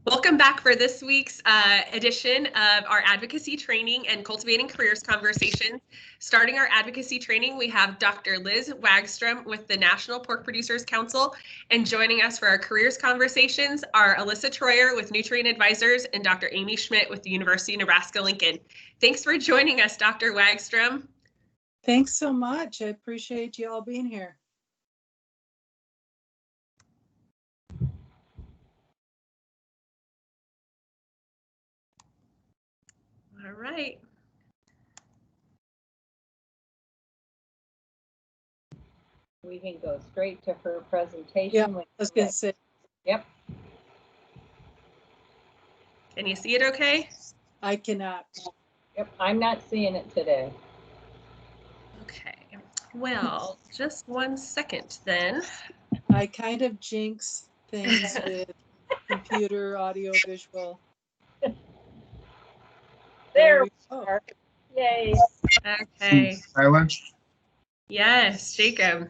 Welcome back for this week's edition of our advocacy training and cultivating careers conversations. Starting our advocacy training, we have Dr. Liz Wagstrom with the National Pork Producers Council, and joining us for our careers conversations are Allissa Troyer with Nutrient Advisors and Dr. Amy Schmidt with the University of Nebraska-Lincoln. Thanks for joining us, Dr. Wagstrom. Thanks so much. I appreciate you all being here. All right. We can go straight to her presentation. Yeah, I was going to say. Yep. Can you see it okay? I cannot. Yep, I'm not seeing it today. Okay. Well, just 1 second then. I kind of jinx things with computer, audio, visual. There we are. Yay. Okay. Silence. Yes, Jacob.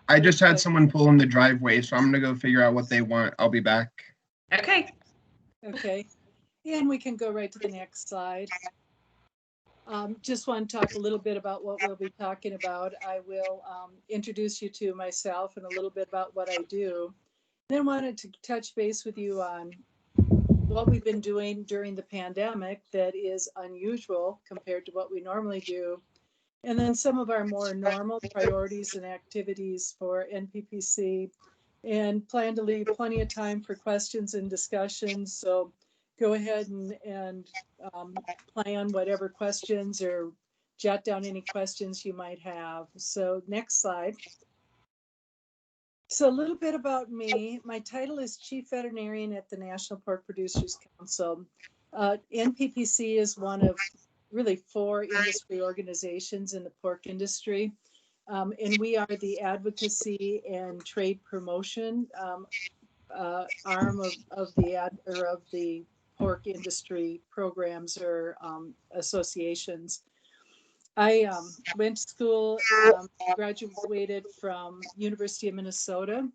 I just had someone pull in the driveway, so I'm gonna go figure out what they want. I'll be back. Okay. Okay. And we can go right to the next slide. Just want to talk a little bit about what we'll be talking about. I will introduce you to myself and a little bit about what I do. Then wanted to touch base with you on what we've been doing during the pandemic that is unusual compared to what we normally do. And then some of our more normal priorities and activities for NPPC, and plan to leave plenty of time for questions and discussions. So go ahead and plan whatever questions or jot down any questions you might have. So next slide. So a little bit about me. My title is Chief Veterinarian at the National Pork Producers Council. NPPC is one of really 4 industry organizations in the pork industry. And we are the advocacy and trade promotion arm of the pork industry programs or associations. I went to school, graduated from University of Minnesota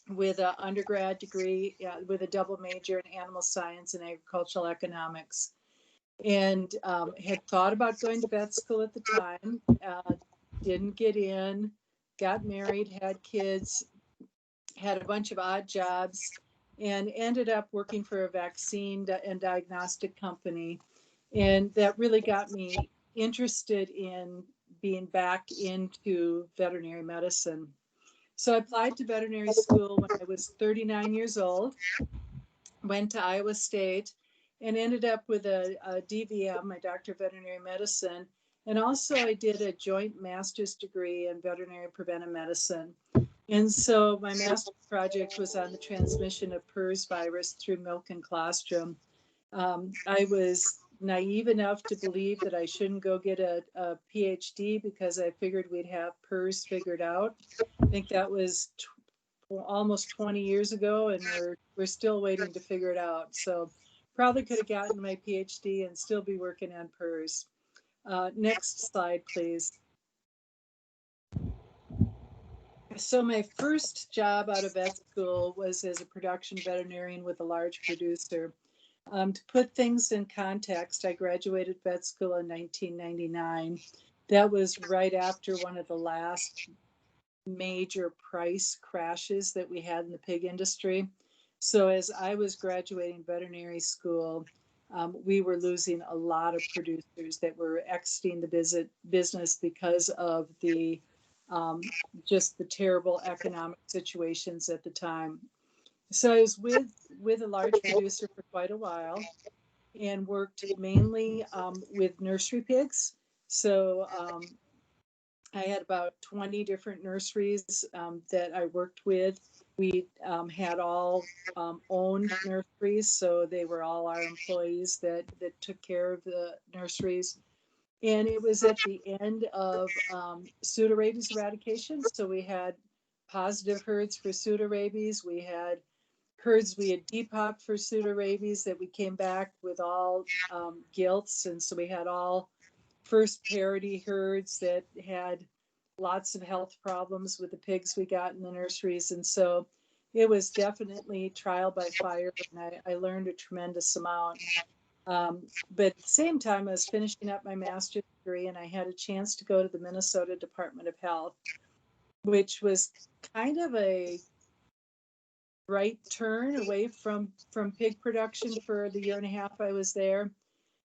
with an undergrad degree with a double major in animal science and agricultural economics, and had thought about going to vet school at the time, didn't get in, got married, had kids, had a bunch of odd jobs, and ended up working for a vaccine and diagnostic company. And that really got me interested in being back into veterinary medicine. So I applied to veterinary school when I was 39 years old, went to Iowa State, and ended up with a DVM, my Doctor of Veterinary Medicine. And also I did a joint master's degree in veterinary preventive medicine. And so my master's project was on the transmission of PRRS virus through milk and colostrum. I was naive enough to believe that I shouldn't go get a PhD because I figured we'd have PRRS figured out. I think that was almost 20 years ago, and we're still waiting to figure it out. So probably could have gotten my PhD and still be working on PRRS. Next slide, please. So my first job out of vet school was as a production veterinarian with a large producer. To put things in context, I graduated vet school in 1999. That was right after one of the last major price crashes that we had in the pig industry. So as I was graduating veterinary school, we were losing a lot of producers that were exiting the business because of the just the terrible economic situations at the time. So I was with a large producer for quite a while and worked mainly with nursery pigs. So I had about 20 different nurseries that I worked with. We had all owned nurseries, so they were all our employees that took care of the nurseries. And it was at the end of pseudorabies eradication. So we had positive herds for pseudorabies. We had herds we had depopped for pseudorabies that we came back with all gilts. And so we had all first parity herds that had lots of health problems with the pigs we got in the nurseries. And so it was definitely trial by fire, and I learned a tremendous amount. But at the same time, I was finishing up my master's degree, and I had a chance to go to the Minnesota Department of Health, which was kind of a right turn away from pig production for the year and a half I was there.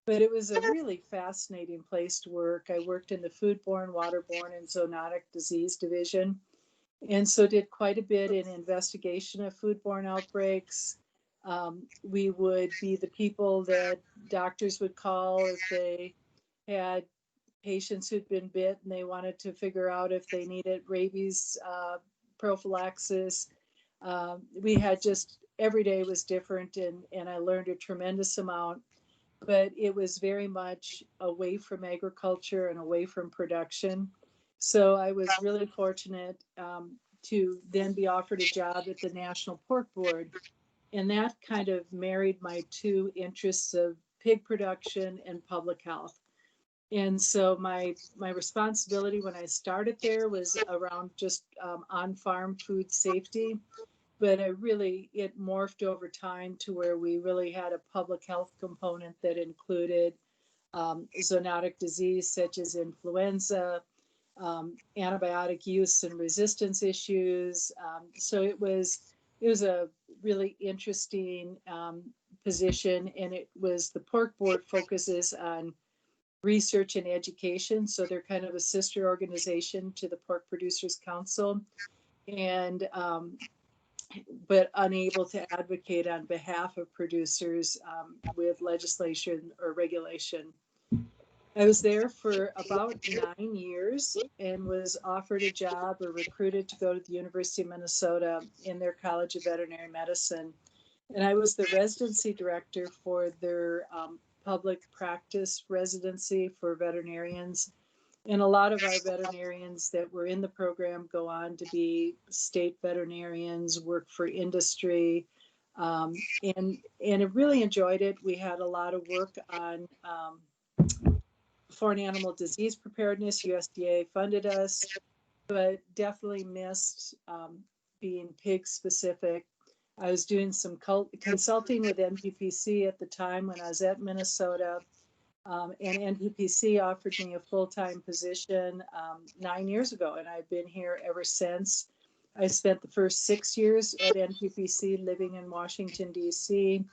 But it was a really fascinating place to work. I worked in the foodborne, waterborne, and zoonotic disease division, and so did quite a bit in investigation of foodborne outbreaks. We would be the people that doctors would call if they had patients who'd been bit and they wanted to figure out if they needed rabies prophylaxis. We had just every day was different, and I learned a tremendous amount, but it was very much away from agriculture and away from production. So I was really fortunate to then be offered a job at the National Pork Board. And that kind of married my two interests of pig production and public health. And so my responsibility when I started there was around just on-farm food safety, but it morphed over time to where we really had a public health component that included zoonotic disease such as influenza, antibiotic use and resistance issues. So it was a really interesting position, and it was the pork board focuses on research and education. So they're kind of a sister organization to the Pork Producers Council, and but unable to advocate on behalf of producers with legislation or regulation. I was there for about 9 years and was offered a job or recruited to go to the University of Minnesota in their College of Veterinary Medicine. And I was the residency director for their public practice residency for veterinarians. And a lot of our veterinarians that were in the program go on to be state veterinarians, work for industry, and I really enjoyed it. We had a lot of work on foreign animal disease preparedness. USDA funded us, but definitely missed being pig specific. I was doing some consulting with NPPC at the time when I was at Minnesota. And NPPC offered me a full-time position 9 years ago, and I've been here ever since. I spent the first 6 years at NPPC living in Washington, D.C.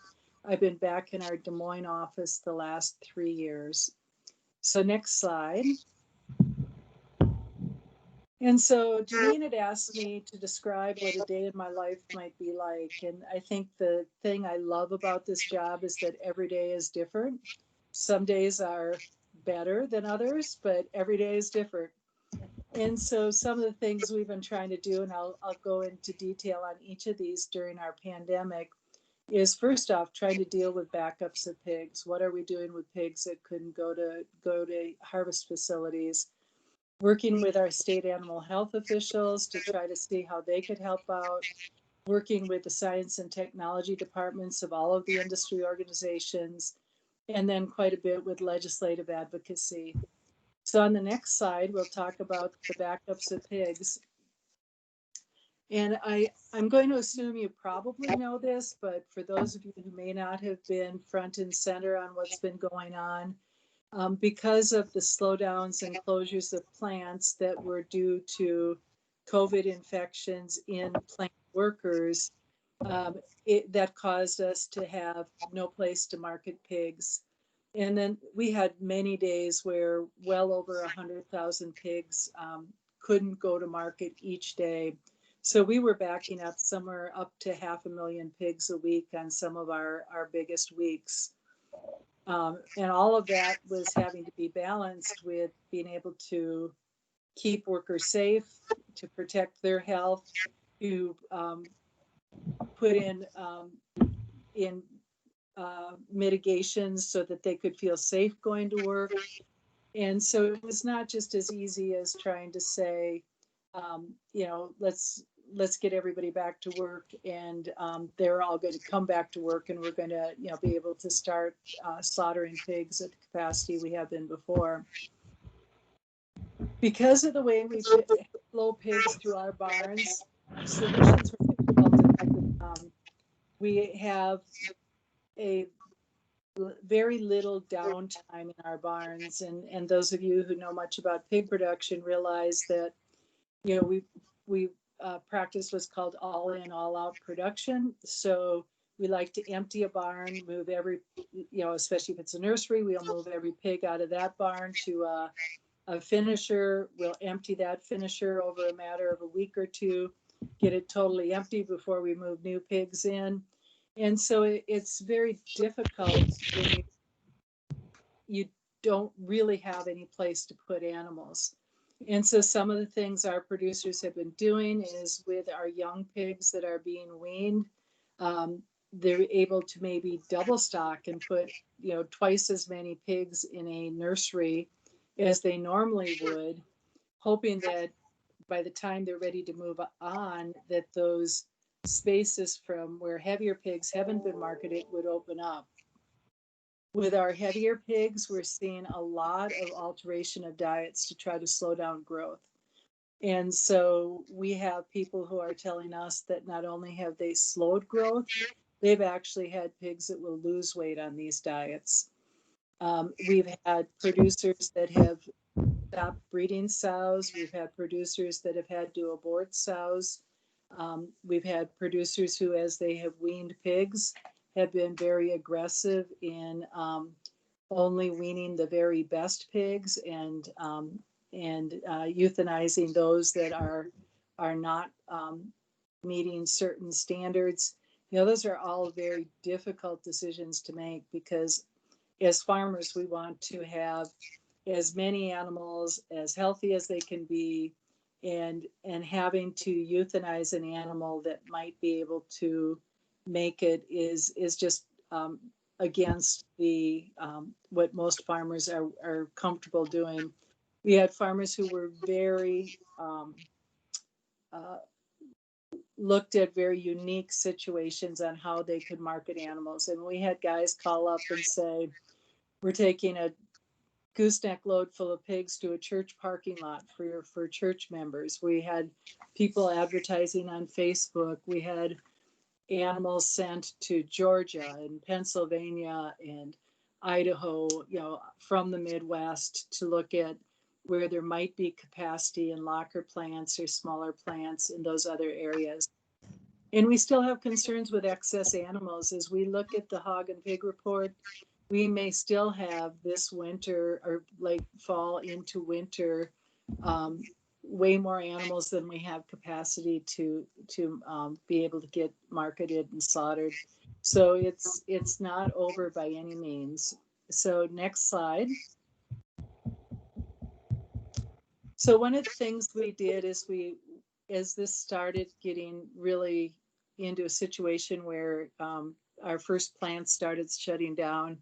I've been back in our Des Moines office the last 3 years. So next slide. And so Janine had asked me to describe what a day in my life might be like. And I think the thing I love about this job is that every day is different. Some days are better than others, but every day is different. And so some of the things we've been trying to do, and I'll go into detail on each of these during our pandemic, is first off trying to deal with backups of pigs. What are we doing with pigs that couldn't go to harvest facilities? Working with our state animal health officials to try to see how they could help out. Working with the science and technology departments of all of the industry organizations, and then quite a bit with legislative advocacy. So on the next slide, we'll talk about the backups of pigs. And I'm going to assume you probably know this, but for those of you who may not have been front and center on what's been going on, because of the slowdowns and closures of plants that were due to COVID infections in plant workers, that caused us to have no place to market pigs. And then we had many days where well over 100,000 pigs couldn't go to market each day. So we were backing up somewhere up to 500,000 pigs a week on some of our biggest weeks. And all of that was having to be balanced with being able to keep workers safe, to protect their health, to put in mitigations so that they could feel safe going to work. And so it was not just as easy as trying to say, let's get everybody back to work, and they're all going to come back to work, and we're going to be able to start slaughtering pigs at the capacity we have been before. Because of the way we flow pigs through our barns, solutions were difficult to we have a very little downtime in our barns, and those of you who know much about pig production realize that, you know, we practice what's called all in, all out production. So we like to empty a barn, move every, you know, especially if it's a nursery, we'll move every pig out of that barn to a finisher. We'll empty that finisher over a matter of a week or two, get it totally empty before we move new pigs in. And so it's very difficult when you don't really have any place to put animals. And so some of the things our producers have been doing is with our young pigs that are being weaned, they're able to maybe double stock and put, you know, twice as many pigs in a nursery as they normally would, hoping that by the time they're ready to move on, that those spaces from where heavier pigs haven't been marketed would open up. With our heavier pigs, we're seeing a lot of alteration of diets to try to slow down growth. And so we have people who are telling us that not only have they slowed growth, they've actually had pigs that will lose weight on these diets. We've had producers that have stopped breeding sows. We've had producers that have had to abort sows. We've had producers who, as they have weaned pigs, have been very aggressive in only weaning the very best pigs and euthanizing those that are not meeting certain standards. You know, those are all very difficult decisions to make, because as farmers, we want to have as many animals as healthy as they can be, and having to euthanize an animal that might be able to make it is just against the what most farmers are comfortable doing. We had farmers who were very looked at very unique situations on how they could market animals, and we had guys call up and say, we're taking a gooseneck load full of pigs to a church parking lot for church members. We had people advertising on Facebook. We had animals sent to Georgia and Pennsylvania and Idaho, you know, from the Midwest, to look at where there might be capacity in locker plants or smaller plants in those other areas. And we still have concerns with excess animals. As we look at the hog and pig report, we may still have this winter, or like fall into winter, way more animals than we have capacity to be able to get marketed and slaughtered. So it's not over by any means. So next slide. So one of the things we did is as this started getting really into a situation where our first plants started shutting down,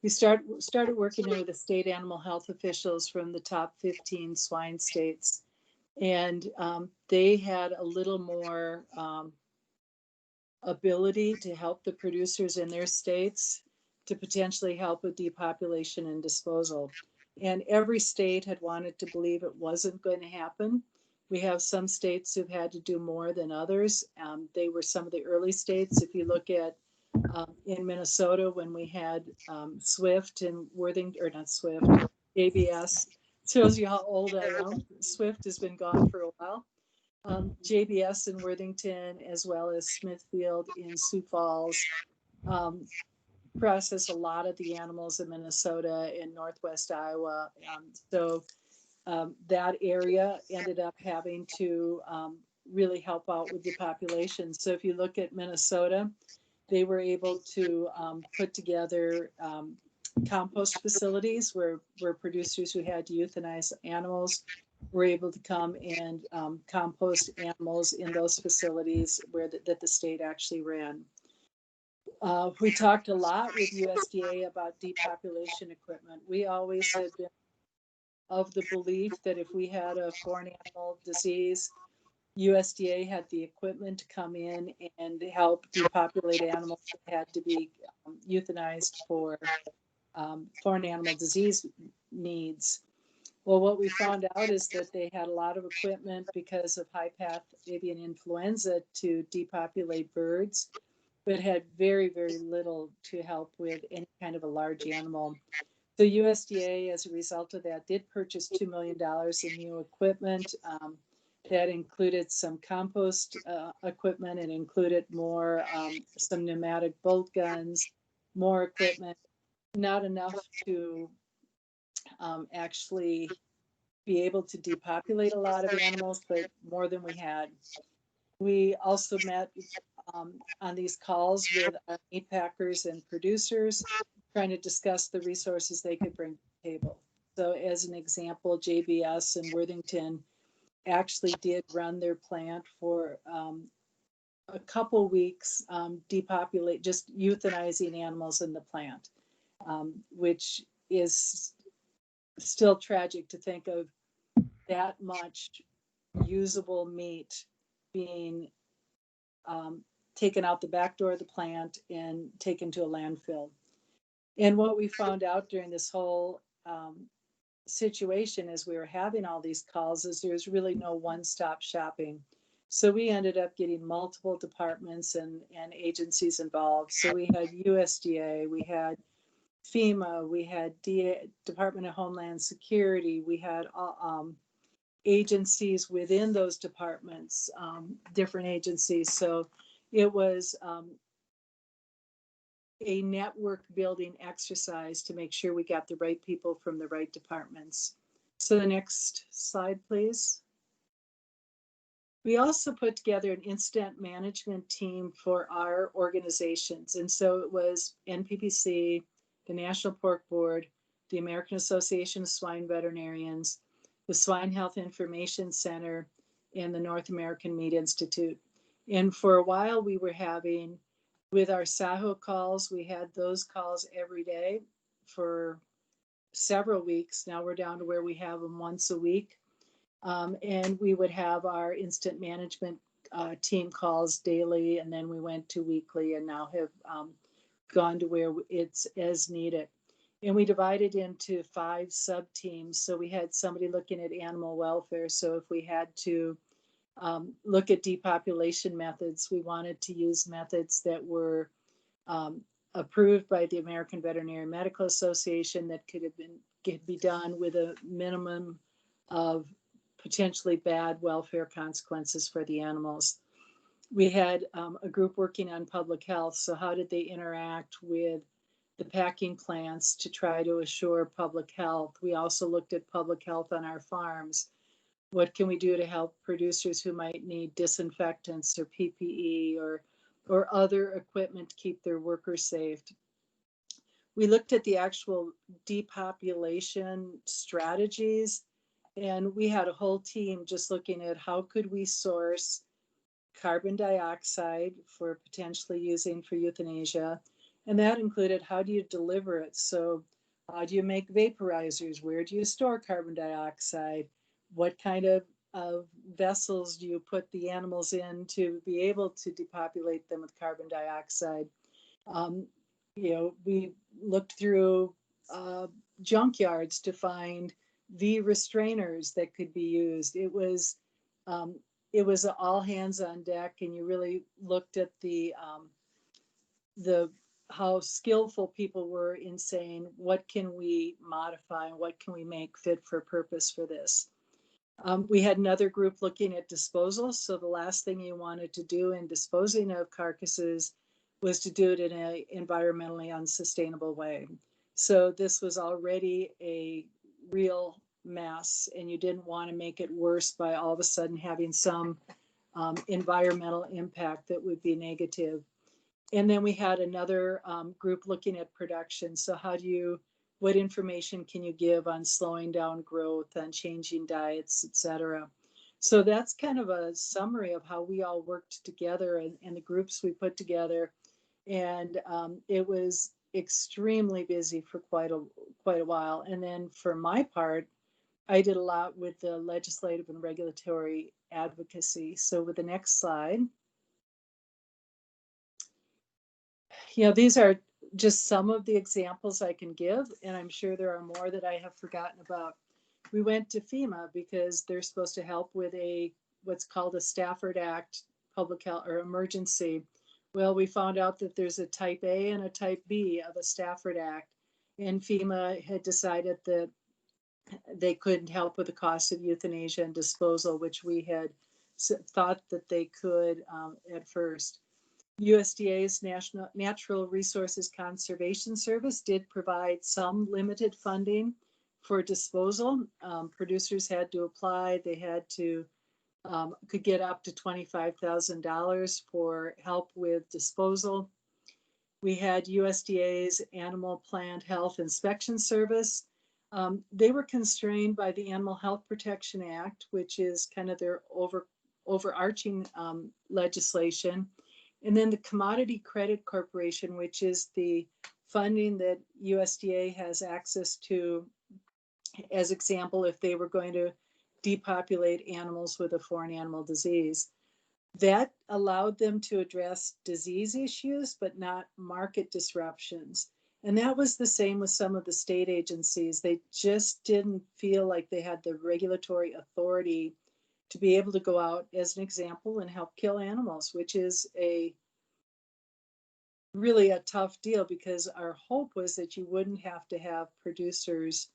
we started working with the state animal health officials from the top 15 swine states. And they had a little more ability to help the producers in their states to potentially help with depopulation and disposal. And every state had wanted to believe it wasn't going to happen. We have some states who've had to do more than others. They were some of the early states. If you look at in Minnesota, when we had Swift and Worthington, or not Swift, JBS, shows you how old I am. Swift has been gone for a while. JBS in Worthington, as well as Smithfield in Sioux Falls, process a lot of the animals in Minnesota and Northwest Iowa. So that area ended up having to really help out with the population. So if you look at Minnesota, they were able to put together compost facilities where producers who had to euthanize animals were able to come and compost animals in those facilities that the state actually ran. We talked a lot with USDA about depopulation equipment. We always had been of the belief that if we had a foreign animal disease, USDA had the equipment to come in and help depopulate animals that had to be euthanized for foreign animal disease needs. Well, what we found out is that they had a lot of equipment because of high path avian influenza to depopulate birds. but had very, very little to help with any kind of a large animal. The USDA, as a result of that, did purchase $2 million in new equipment. That included some compost equipment. It included more, some pneumatic bolt guns, more equipment, not enough to actually be able to depopulate a lot of animals, but more than we had. We also met on these calls with our meat packers and producers, trying to discuss the resources they could bring to the table. So as an example, JBS in Worthington actually did run their plant for a couple weeks, depopulate, just euthanizing animals in the plant, which is still tragic to think of that much usable meat being taken out the back door of the plant and taken to a landfill. And what we found out during this whole situation as we were having all these calls is there's really no one-stop shopping. So we ended up getting multiple departments and agencies involved. So we had USDA, we had FEMA, we had Department of Homeland Security, we had agencies within those departments, different agencies. So it was a network building exercise to make sure we got the right people from the right departments. So the next slide, please. We also put together an incident management team for our organizations. And so it was NPPC, the National Pork Board, the American Association of Swine Veterinarians, the Swine Health Information Center, and the North American Meat Institute. And for a while we were having, with our SAHO calls, we had those calls every day for several weeks. Now we're down to where we have them once a week. And we would have our incident management team calls daily, and then we went to weekly, and now have gone to where it's as needed. And we divided into 5 sub-teams. So we had somebody looking at animal welfare. So if we had to look at depopulation methods, we wanted to use methods that were approved by the American Veterinary Medical Association that could be done with a minimum of potentially bad welfare consequences for the animals. We had a group working on public health. So how did they interact with the packing plants to try to assure public health? We also looked at public health on our farms. What can we do to help producers who might need disinfectants or PPE or other equipment to keep their workers safe? We looked at the actual depopulation strategies, and we had a whole team just looking at how could we source carbon dioxide for potentially using for euthanasia. And that included how do you deliver it? So how do you make vaporizers? Where do you store carbon dioxide? What kind of vessels do you put the animals in to be able to depopulate them with carbon dioxide? We looked through junkyards to find V restrainers that could be used. It was all hands on deck, and you really looked at the how skillful people were in saying, what can we modify and what can we make fit for purpose for this? We had another group looking at disposal. So the last thing you wanted to do in disposing of carcasses was to do it in an environmentally unsustainable way. So this was already a real mess, and you didn't want to make it worse by all of a sudden having some environmental impact that would be negative. And then we had another group looking at production. So what information can you give on slowing down growth, on changing diets, et cetera? So that's kind of a summary of how we all worked together and the groups we put together. And it was extremely busy for quite a while. And then for my part, I did a lot with the legislative and regulatory advocacy. So with the next slide, these are just some of the examples I can give, and I'm sure there are more that I have forgotten about. We went to FEMA because they're supposed to help with what's called a Stafford Act public health or emergency, Well, we found out that there's a type A and a type B of a Stafford Act, and FEMA had decided that they couldn't help with the cost of euthanasia and disposal, which we had thought that they could at first. USDA's Natural Resources Conservation Service did provide some limited funding for disposal. Producers had to apply. They had to could get up to $25,000 for help with disposal. We had USDA's Animal Plant Health Inspection Service. They were constrained by the Animal Health Protection Act, which is kind of their overarching legislation. And then the Commodity Credit Corporation, which is the funding that USDA has access to, as example, if they were going to depopulate animals with a foreign animal disease. That allowed them to address disease issues, but not market disruptions. And that was the same with some of the state agencies. They just didn't feel like they had the regulatory authority to be able to go out, as an example, and help kill animals, which is really a tough deal, because our hope was that you wouldn't have to have producers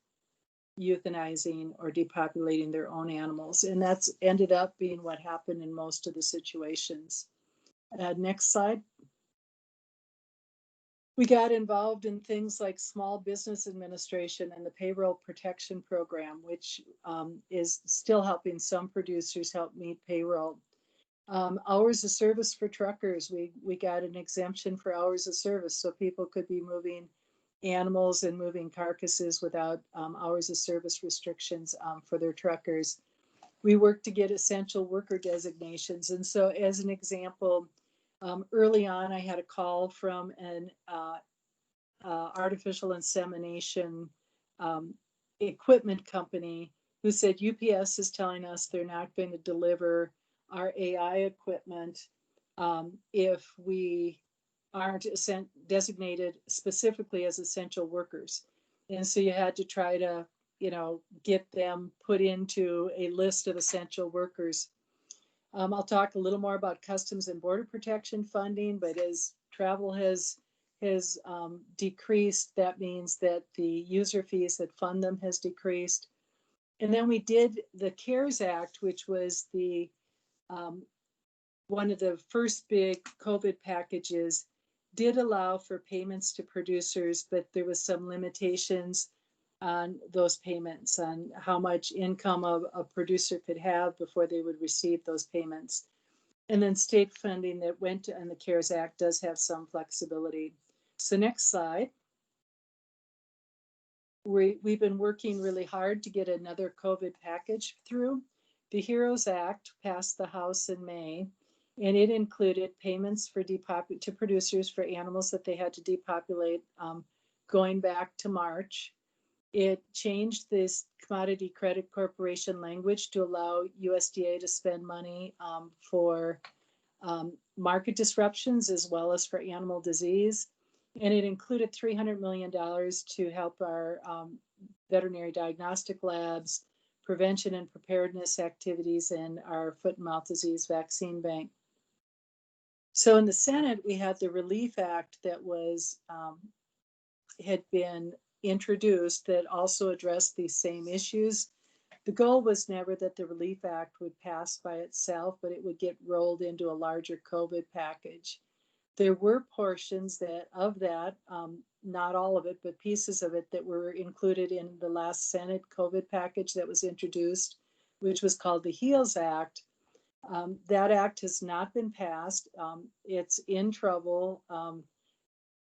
euthanizing or depopulating their own animals. And that's ended up being what happened in most of the situations. Next slide. We got involved in things like Small Business Administration and the Payroll Protection Program, which is still helping some producers help meet payroll. Hours of service for truckers. We got an exemption for hours of service, so people could be moving animals and moving carcasses without hours of service restrictions for their truckers. We worked to get essential worker designations. And so, as an example, early on, I had a call from an artificial insemination equipment company who said UPS is telling us they're not going to deliver our AI equipment if we aren't designated specifically as essential workers. And so you had to try to, get them put into a list of essential workers. I'll talk a little more about Customs and Border Protection funding, but as travel has decreased, that means that the user fees that fund them has decreased. And then we did the CARES Act, which was the one of the first big COVID packages, did allow for payments to producers, but there was some limitations on those payments, on how much income a producer could have before they would receive those payments. And then state funding that went to, and the CARES Act does have some flexibility. So next slide. We've been working really hard to get another COVID package through. The HEROES Act passed the House in May, and it included payments for to producers for animals that they had to depopulate going back to March. It changed this Commodity Credit Corporation language to allow USDA to spend money for market disruptions as well as for animal disease. And it included $300 million to help our veterinary diagnostic labs, prevention and preparedness activities, and our foot and mouth disease vaccine bank. So in the Senate, we had the Relief Act that was had been introduced that also addressed these same issues. The goal was never that the Relief Act would pass by itself, but it would get rolled into a larger COVID package. There were portions of that, not all of it, but pieces of it that were included in the last Senate COVID package that was introduced, which was called the HEALS Act. That act has not been passed. It's in trouble.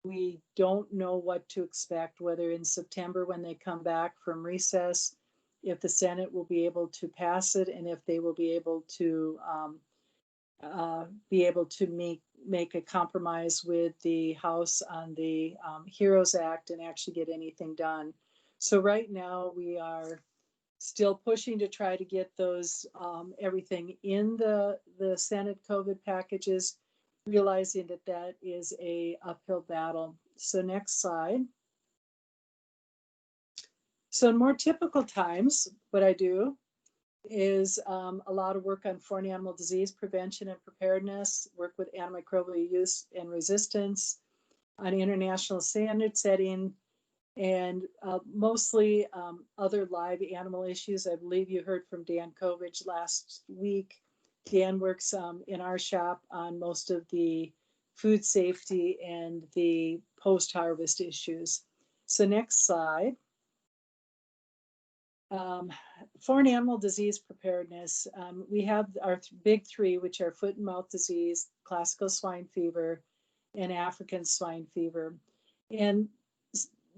We don't know what to expect, whether in September when they come back from recess, if the Senate will be able to pass it, and if they will be able to make a compromise with the House on the HEROES Act and actually get anything done. So right now we are still pushing to try to get those everything in the Senate COVID packages, realizing that that is a uphill battle. So next slide. So in more typical times, what I do is a lot of work on foreign animal disease prevention and preparedness, work with antimicrobial use and resistance, on international standard setting, and mostly other live animal issues. I believe you heard from Dan Kovich last week. Dan works in our shop on most of the food safety and the post-harvest issues. So next slide. Foreign animal disease preparedness. We have our big three, which are foot and mouth disease, classical swine fever, and African swine fever. And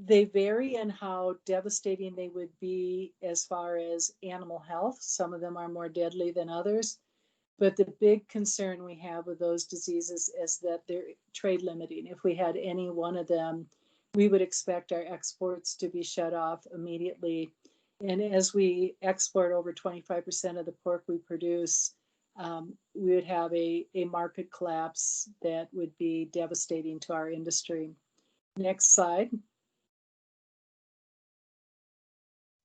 they vary in how devastating they would be as far as animal health. Some of them are more deadly than others. But the big concern we have with those diseases is that they're trade limiting. If we had any one of them, we would expect our exports to be shut off immediately. And as we export over 25% of the pork we produce, we would have a market collapse that would be devastating to our industry. Next slide.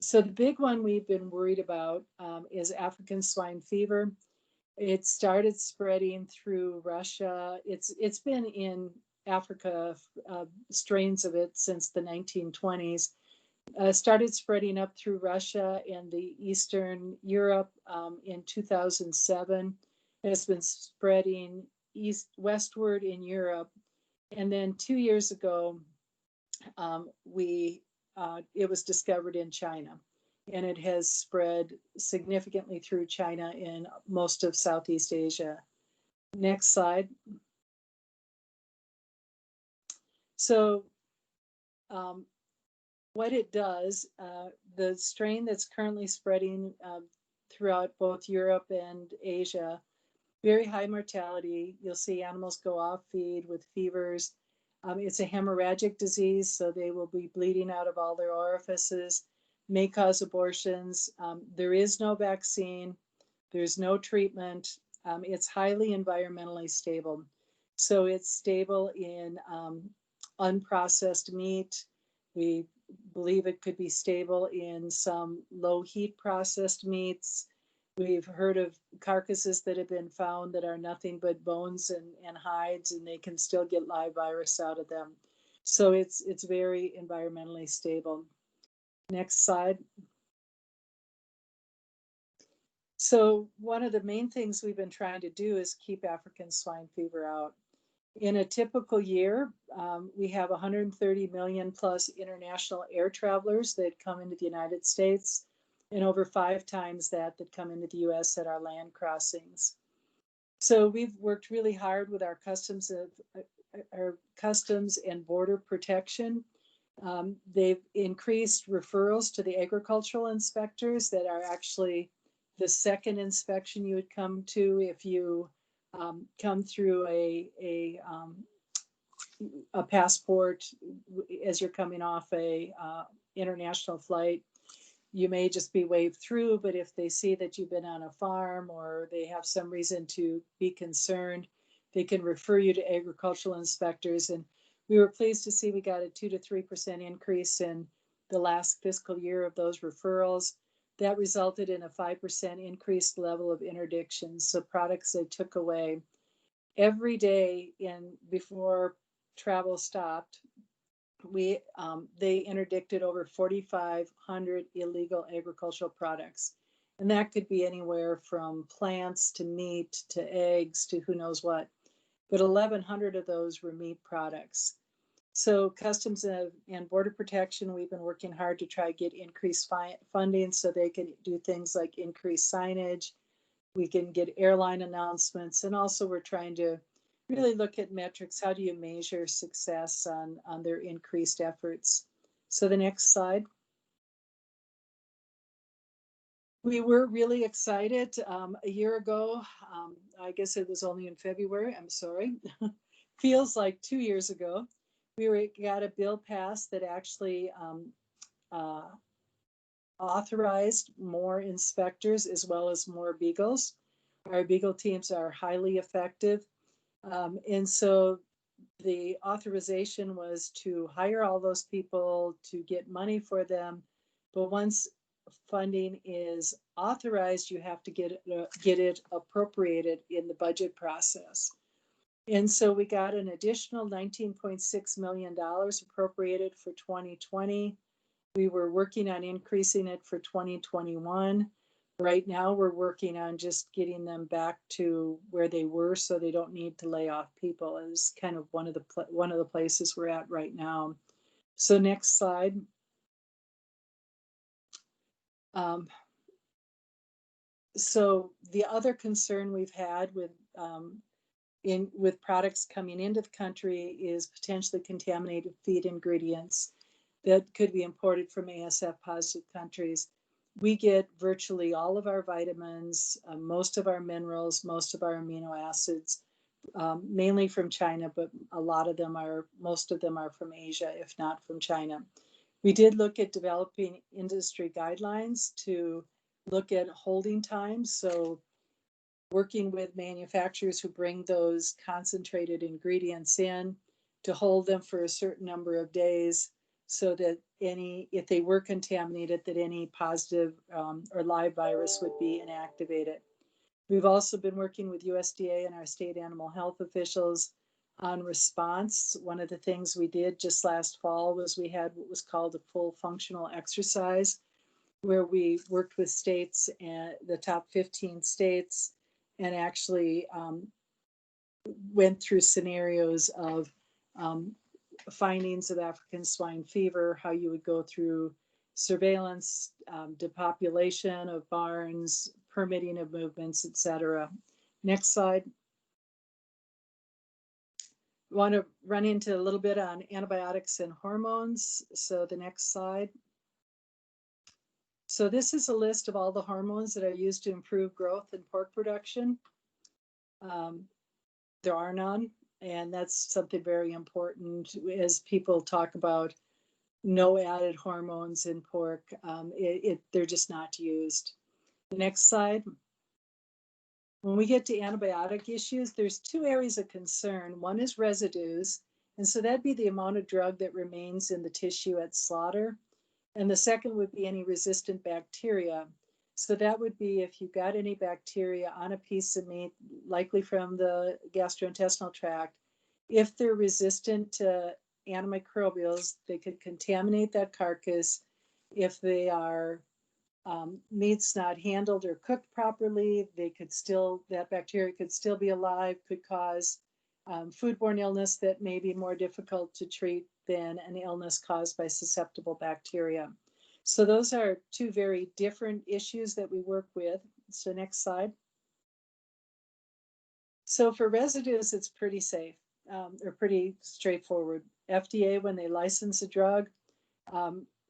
So the big one we've been worried about is African swine fever. It started spreading through Russia. It's been in Africa, strains of it since the 1920s. Started spreading up through Russia and the Eastern Europe in 2007. It has been spreading westward in Europe. And then 2 years ago, it was discovered in China. And it has spread significantly through China in most of Southeast Asia. Next slide. So what it does, the strain that's currently spreading throughout both Europe and Asia, very high mortality. You'll see animals go off feed with fevers. It's a hemorrhagic disease, so they will be bleeding out of all their orifices, may cause abortions. There is no vaccine. There's no treatment. It's highly environmentally stable. So it's stable in unprocessed meat. We believe it could be stable in some low heat processed meats. We've heard of carcasses that have been found that are nothing but bones and hides, and they can still get live virus out of them. So it's very environmentally stable. Next slide. So one of the main things we've been trying to do is keep African swine fever out. In a typical year, we have 130 million plus international air travelers that come into the United States, and over 5 times that come into the US at our land crossings. So we've worked really hard with our customs and border protection. They've increased referrals to the agricultural inspectors that are actually the second inspection you would come to if you come through a passport as you're coming off a international flight. You may just be waved through, but if they see that you've been on a farm or they have some reason to be concerned, they can refer you to agricultural inspectors. And we were pleased to see we got a 2 to 3% increase in the last fiscal year of those referrals. That resulted in a 5% increased level of interdictions. So products they took away every day before travel stopped. They interdicted over 4,500 illegal agricultural products. And that could be anywhere from plants to meat to eggs to who knows what. But 1,100 of those were meat products. So Customs and Border Protection, we've been working hard to try to get increased funding so they can do things like increase signage. We can get airline announcements. And also we're trying to really look at metrics. How do you measure success on their increased efforts? So the next slide. We were really excited a year ago. I guess it was only in February. I'm sorry. Feels like 2 years ago. We got a bill passed that actually authorized more inspectors as well as more beagles. Our beagle teams are highly effective. And so the authorization was to hire all those people, to get money for them. But once funding is authorized, you have to get it appropriated in the budget process. And so we got an additional $19.6 million appropriated for 2020. We were working on increasing it for 2021. Right now, we're working on just getting them back to where they were, so they don't need to lay off people. Is kind of one of the places we're at right now. So next slide. So the other concern we've had with products coming into the country is potentially contaminated feed ingredients that could be imported from ASF positive countries. We get virtually all of our vitamins, most of our minerals, most of our amino acids, mainly from China, but most of them are from Asia, if not from China. We did look at developing industry guidelines to look at holding times. So working with manufacturers who bring those concentrated ingredients in to hold them for a certain number of days, so that if they were contaminated, that any positive or live virus would be inactivated. We've also been working with USDA and our state animal health officials on response. One of the things we did just last fall was we had what was called a full functional exercise, where we worked with states, and the top 15 states, and actually went through scenarios of findings of African swine fever, how you would go through surveillance, depopulation of barns, permitting of movements, etc. Next slide. We want to run into a little bit on antibiotics and hormones. So the next slide. So this is a list of all the hormones that are used to improve growth in pork production. There are none, and that's something very important as people talk about no added hormones in pork. They're just not used. Next slide. When we get to antibiotic issues, there's two areas of concern. One is residues, and so that'd be the amount of drug that remains in the tissue at slaughter. And the second would be any resistant bacteria. So that would be if you got any bacteria on a piece of meat, likely from the gastrointestinal tract. If they're resistant to antimicrobials, they could contaminate that carcass. If they are meat's not handled or cooked properly, that bacteria could still be alive, could cause foodborne illness that may be more difficult to treat than an illness caused by susceptible bacteria. So those are two very different issues that we work with. So next slide. So for residues, it's pretty safe, or pretty straightforward. FDA, when they license a drug,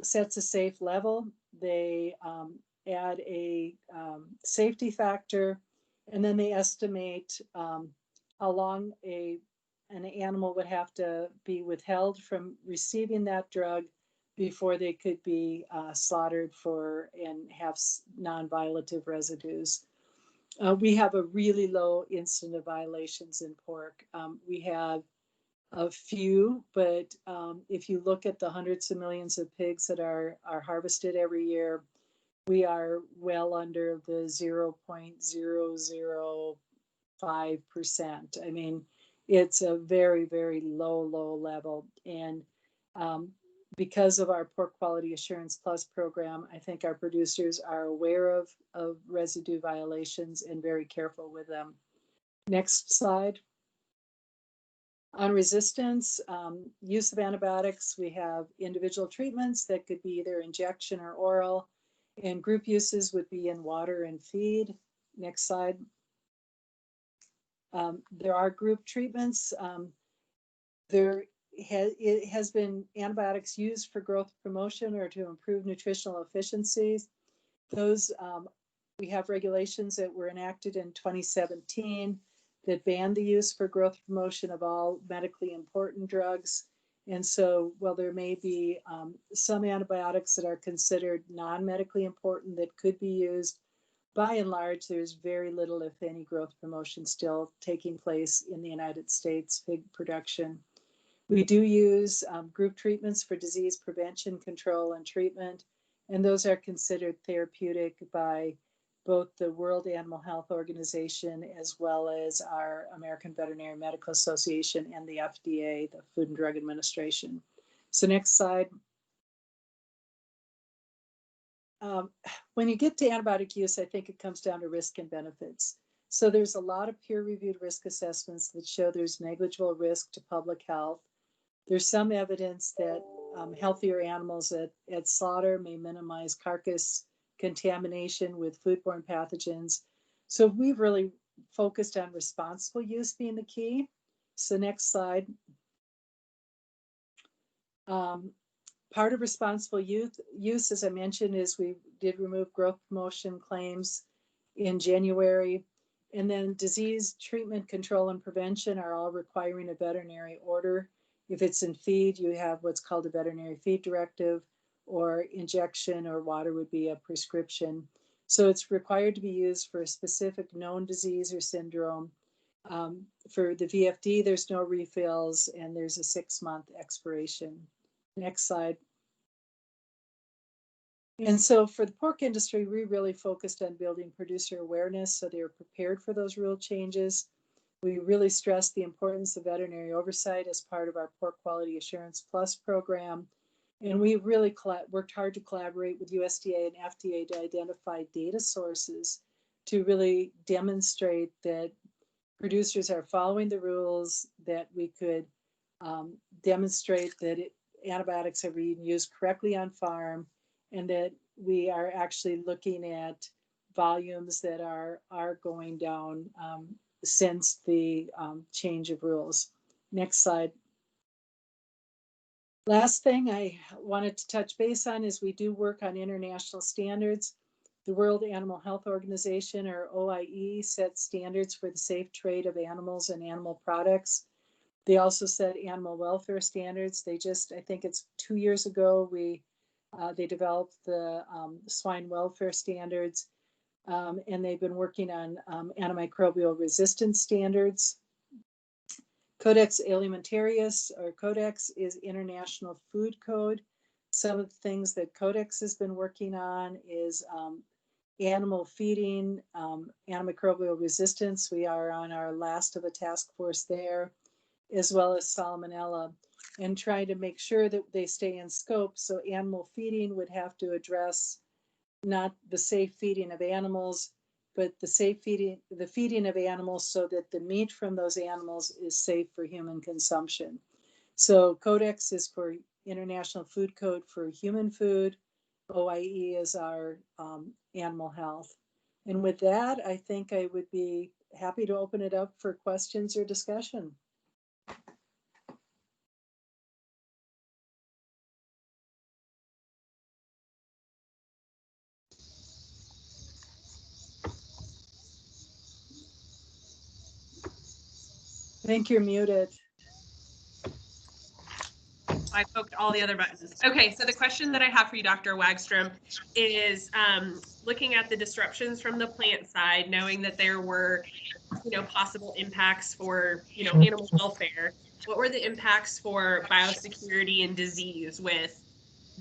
sets a safe level. They add a safety factor, and then they estimate how long an animal would have to be withheld from receiving that drug before they could be slaughtered and have non-violative residues. We have a really low incidence of violations in pork. We have a few, but if you look at the hundreds of millions of pigs that are harvested every year, we are well under the 0.005%. I mean, it's a very, very low level. And because of our Pork Quality Assurance Plus program, I think our producers are aware of residue violations and very careful with them. Next slide. On resistance, use of antibiotics, we have individual treatments that could be either injection or oral, and group uses would be in water and feed. Next slide. There are group treatments. It has been antibiotics used for growth promotion or to improve nutritional efficiencies. Those, we have regulations that were enacted in 2017 that banned the use for growth promotion of all medically important drugs. And so, while there may be some antibiotics that are considered non-medically important that could be used, by and large, there's very little, if any, growth promotion still taking place in the United States pig production. We do use group treatments for disease prevention, control, and treatment. and those are considered therapeutic by both the World Animal Health Organization as well as our American Veterinary Medical Association and the FDA, the Food and Drug Administration. So next slide. When you get to antibiotic use, I think it comes down to risk and benefits. So there's a lot of peer-reviewed risk assessments that show there's negligible risk to public health. There's some evidence that healthier animals at slaughter may minimize carcass contamination with foodborne pathogens. So we've really focused on responsible use being the key. So next slide. Part of responsible use, as I mentioned, is we did remove growth promotion claims in January. And then disease treatment, control, and prevention are all requiring a veterinary order. If it's in feed, you have what's called a veterinary feed directive, or injection or water would be a prescription. So it's required to be used for a specific known disease or syndrome. For the VFD, there's no refills and there's a 6-month expiration. Next slide. And so for the pork industry, we really focused on building producer awareness so they were prepared for those rule changes. We really stressed the importance of veterinary oversight as part of our Pork Quality Assurance Plus program. And we really worked hard to collaborate with USDA and FDA to identify data sources to really demonstrate that producers are following the rules, that we could demonstrate that antibiotics are being used correctly on farm, and that we are actually looking at volumes that are going down since the change of rules. Next slide. Last thing I wanted to touch base on is we do work on international standards. The World Animal Health Organization, or OIE, sets standards for the safe trade of animals and animal products. They also set animal welfare standards. They just, I think it's 2 years ago, they developed the swine welfare standards, and they've been working on antimicrobial resistance standards. Codex Alimentarius, or Codex, is international food code. Some of the things that Codex has been working on is animal feeding, antimicrobial resistance. We are on our last of a task force there, as well as salmonella, and trying to make sure that they stay in scope. So animal feeding would have to address not the safe feeding of animals, but the feeding of animals so that the meat from those animals is safe for human consumption. So Codex is for International Food Code for human food. OIE is our animal health. And with that, I think I would be happy to open it up for questions or discussion. I think you're muted. I poked all the other buttons. Okay, so the question that I have for you, Dr. Wagstrom, is looking at the disruptions from the plant side, knowing that there were, possible impacts for, animal welfare. What were the impacts for biosecurity and disease with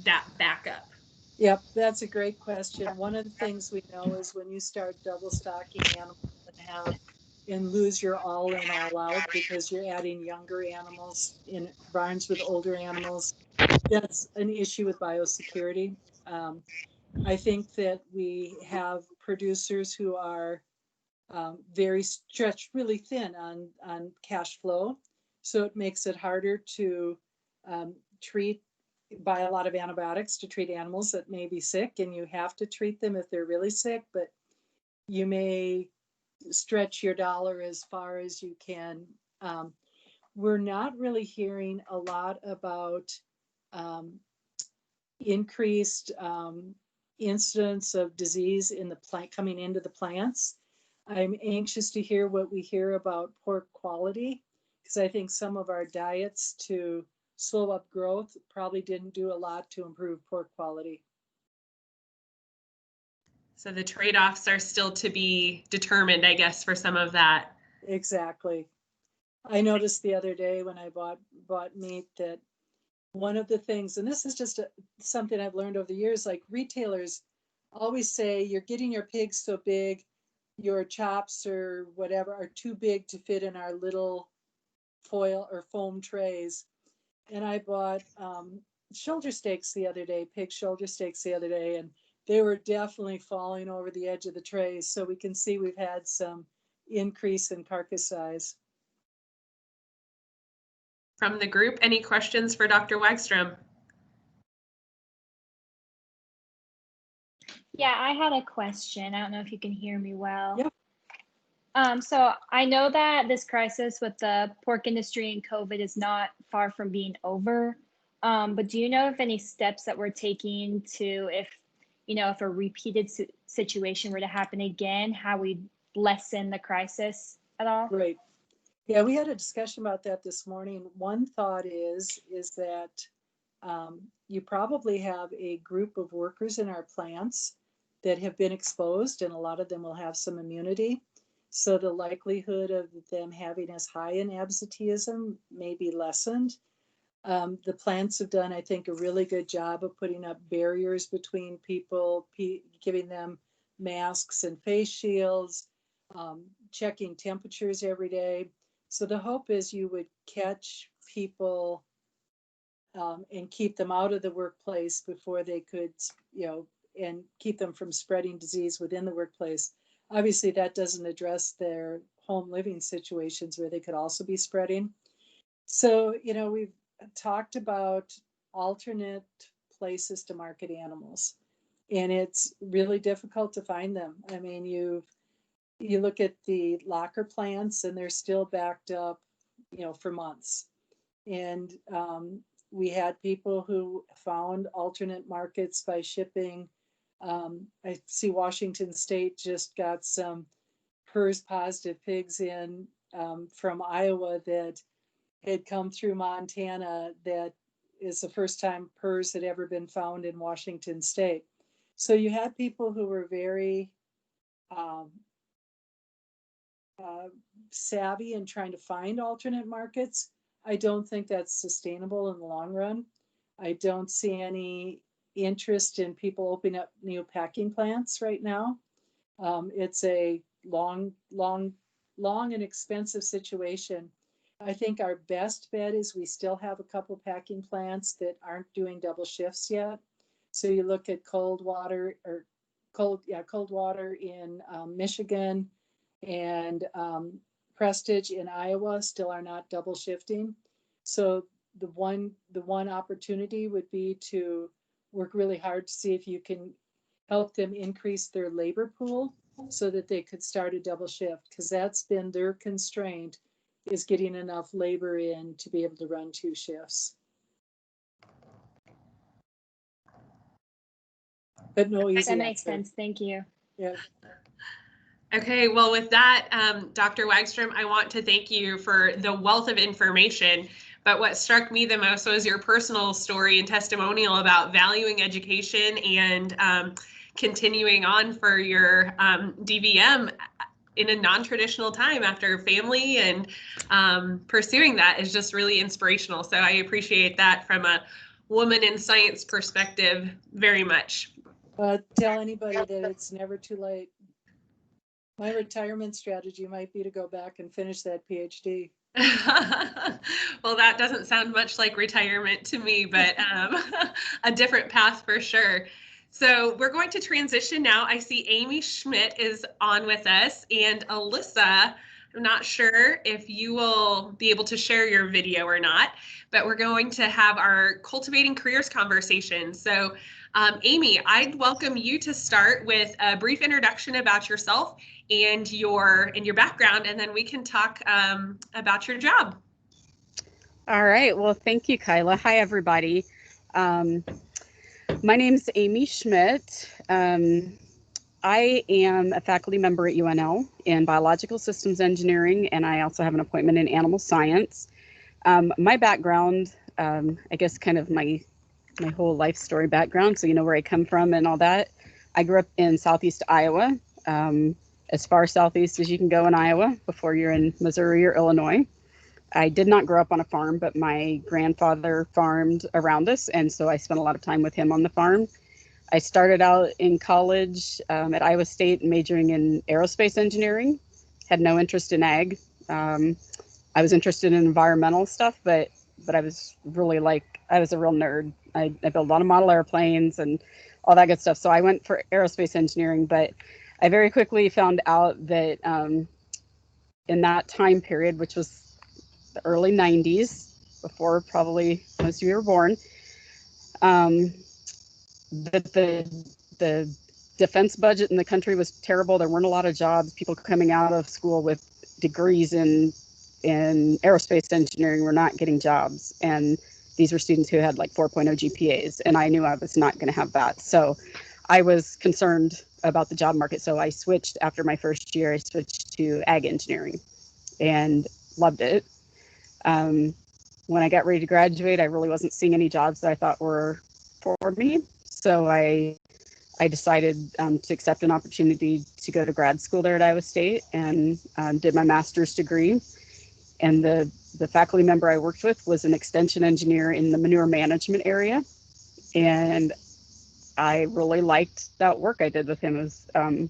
that backup? Yep, that's a great question. One of the things we know is when you start double stocking animals and lose your all in, all out, because you're adding younger animals in barns with older animals, that's an issue with biosecurity. I think that we have producers who are very stretched really thin on cash flow. So it makes it harder to buy a lot of antibiotics to treat animals that may be sick, and you have to treat them if they're really sick, but you may stretch your dollar as far as you can. We're not really hearing a lot about increased incidence of disease in the plant coming into the plants. I'm anxious to hear what we hear about pork quality, because I think some of our diets to slow up growth probably didn't do a lot to improve pork quality. So the trade-offs are still to be determined, I guess, for some of that. Exactly. I noticed the other day when I bought meat that one of the things, and this is just something I've learned over the years, like retailers always say, you're getting your pigs so big, your chops or whatever are too big to fit in our little foil or foam trays. And I bought shoulder steaks the other day, pig shoulder steaks the other day, and they were definitely falling over the edge of the trays. So we can see we've had some increase in carcass size. From the group, any questions for Dr. Wagstrom? Yeah, I had a question. I don't know if you can hear me well. Yeah. So I know that this crisis with the pork industry and COVID is not far from being over. But do you know if any steps that we're taking to, if a repeated situation were to happen again, how we lessen the crisis at all? Right. Yeah, we had a discussion about that this morning. One thought is that you probably have a group of workers in our plants that have been exposed, and a lot of them will have some immunity. So the likelihood of them having as high an absenteeism may be lessened. The plants have done, I think, a really good job of putting up barriers between people, giving them masks and face shields, checking temperatures every day. So the hope is you would catch people and keep them out of the workplace before they could, and keep them from spreading disease within the workplace. Obviously, that doesn't address their home living situations where they could also be spreading. So, we've talked about alternate places to market animals, and it's really difficult to find them. I mean, you look at the locker plants and they're still backed up, for months. And we had people who found alternate markets by shipping. I see Washington State just got some PRRS positive pigs in from Iowa that had come through Montana. That is the first time PRRS had ever been found in Washington State. So you had people who were very savvy in trying to find alternate markets. I don't think that's sustainable in the long run. I don't see any interest in people opening up new packing plants right now. It's a long and expensive situation. I think our best bet is we still have a couple packing plants that aren't doing double shifts yet. So you look at Coldwater in Michigan, and Prestige in Iowa still are not double shifting. So the one opportunity would be to work really hard to see if you can help them increase their labor pool so that they could start a double shift, because that's been their constraint, is getting enough labor in to be able to run 2 shifts. But no easy That makes answer. sense. Thank you. Yeah. Okay, well, with that, Dr. Wagstrom, I want to thank you for the wealth of information. But what struck me the most was your personal story and testimonial about valuing education and continuing on for your DVM in a non-traditional time after family, and pursuing that is just really inspirational. So I appreciate that from a woman in science perspective very much. Tell anybody that it's never too late. My retirement strategy might be to go back and finish that PhD. Well, that doesn't sound much like retirement to me, but a different path for sure. So we're going to transition now. I see Amy Schmidt is on with us, and Allissa, I'm not sure if you will be able to share your video or not, but we're going to have our Cultivating Careers conversation. So Amy, I'd welcome you to start with a brief introduction about yourself and your background, and then we can talk about your job. All right. Well, thank you, Kyla. Hi, everybody. My name is Amy Schmidt. I am a faculty member at UNL in biological systems engineering, and I also have an appointment in animal science. My background, I guess kind of my whole life story background, so you know where I come from and all that. I grew up in Southeast Iowa, as far southeast as you can go in Iowa before you're in Missouri or Illinois. I did not grow up on a farm, but my grandfather farmed around us, and so I spent a lot of time with him on the farm. I started out in college at Iowa State majoring in aerospace engineering, had no interest in ag. I was interested in environmental stuff, but I was really I was a real nerd. I built a lot of model airplanes and all that good stuff. So I went for aerospace engineering, but I very quickly found out that in that time period, which was the early 90s, before probably most of you were born, that the defense budget in the country was terrible. There weren't a lot of jobs. People coming out of school with degrees in aerospace engineering were not getting jobs. And these were students who had like 4.0 GPAs. And I knew I was not going to have that. So I was concerned about the job market. So I switched after my first year, I switched to ag engineering and loved it. When I got ready to graduate, I really wasn't seeing any jobs that I thought were for me. So I decided to accept an opportunity to go to grad school there at Iowa State and did my master's degree. And the faculty member I worked with was an extension engineer in the manure management area. And I really liked that work I did with him. It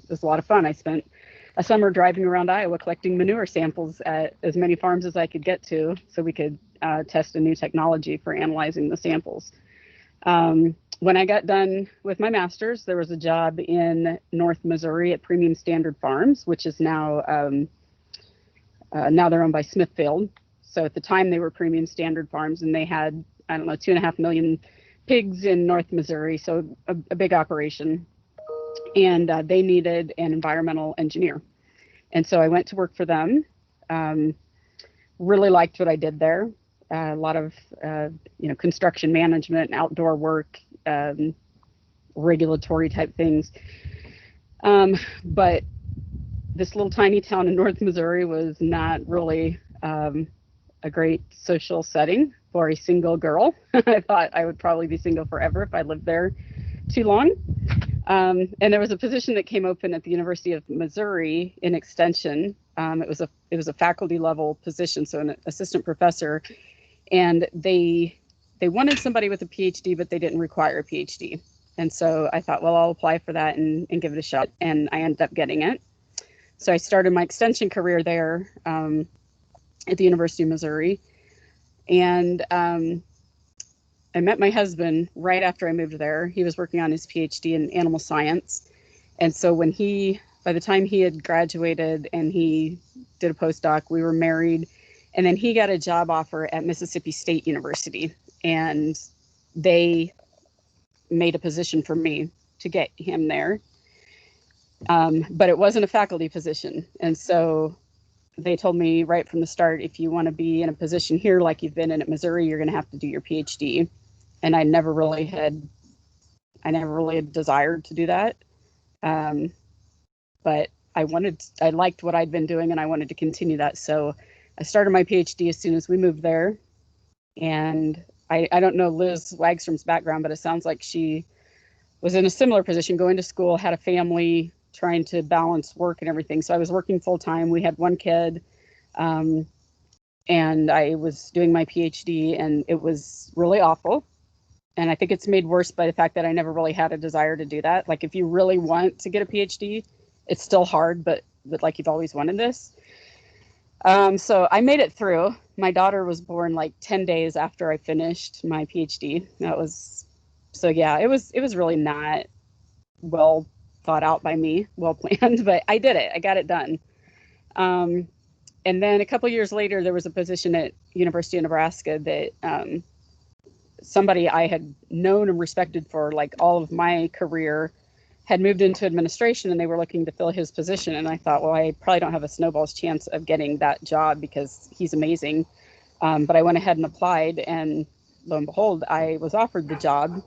was a lot of fun. I spent a summer driving around Iowa collecting manure samples at as many farms as I could get to so we could test a new technology for analyzing the samples. When I got done with my master's, there was a job in North Missouri at Premium Standard Farms, which is now they're owned by Smithfield. So at the time they were Premium Standard Farms, and they had, 2.5 million pigs in North Missouri. So a big operation. And they needed an environmental engineer. And so I went to work for them. Really liked what I did there. A lot of, construction management, outdoor work, regulatory type things. But this little tiny town in North Missouri was not really a great social setting for a single girl. I thought I would probably be single forever if I lived there too long. And there was a position that came open at the University of Missouri in extension. It was a faculty level position, so an assistant professor, and they wanted somebody with a PhD, but they didn't require a PhD. And so I thought, well, I'll apply for that and give it a shot. And I ended up getting it. So I started my extension career there at the University of Missouri. And I met my husband right after I moved there. He was working on his PhD in animal science. And so by the time he had graduated and he did a postdoc, we were married. And then he got a job offer at Mississippi State University. And they made a position for me to get him there. But it wasn't a faculty position. And so they told me right from the start, if you want to be in a position here like you've been in at Missouri, you're going to have to do your PhD. And I never really had desired to do that. But I liked what I'd been doing and I wanted to continue that. So I started my PhD as soon as we moved there. And I don't know Liz Wagstrom's background, but it sounds like she was in a similar position, going to school, had a family, trying to balance work and everything. So I was working full time. We had one kid, and I was doing my PhD, and it was really awful. And I think it's made worse by the fact that I never really had a desire to do that. Like if you really want to get a PhD, it's still hard, but like you've always wanted this. So I made it through. My daughter was born like 10 days after I finished my PhD. It was really not well thought out by me, well planned, but I did it. I got it done. And then a couple years later, there was a position at University of Nebraska that somebody I had known and respected for like all of my career had moved into administration, and they were looking to fill his position. And I thought, well, I probably don't have a snowball's chance of getting that job because he's amazing. But I went ahead and applied, and lo and behold, I was offered the job.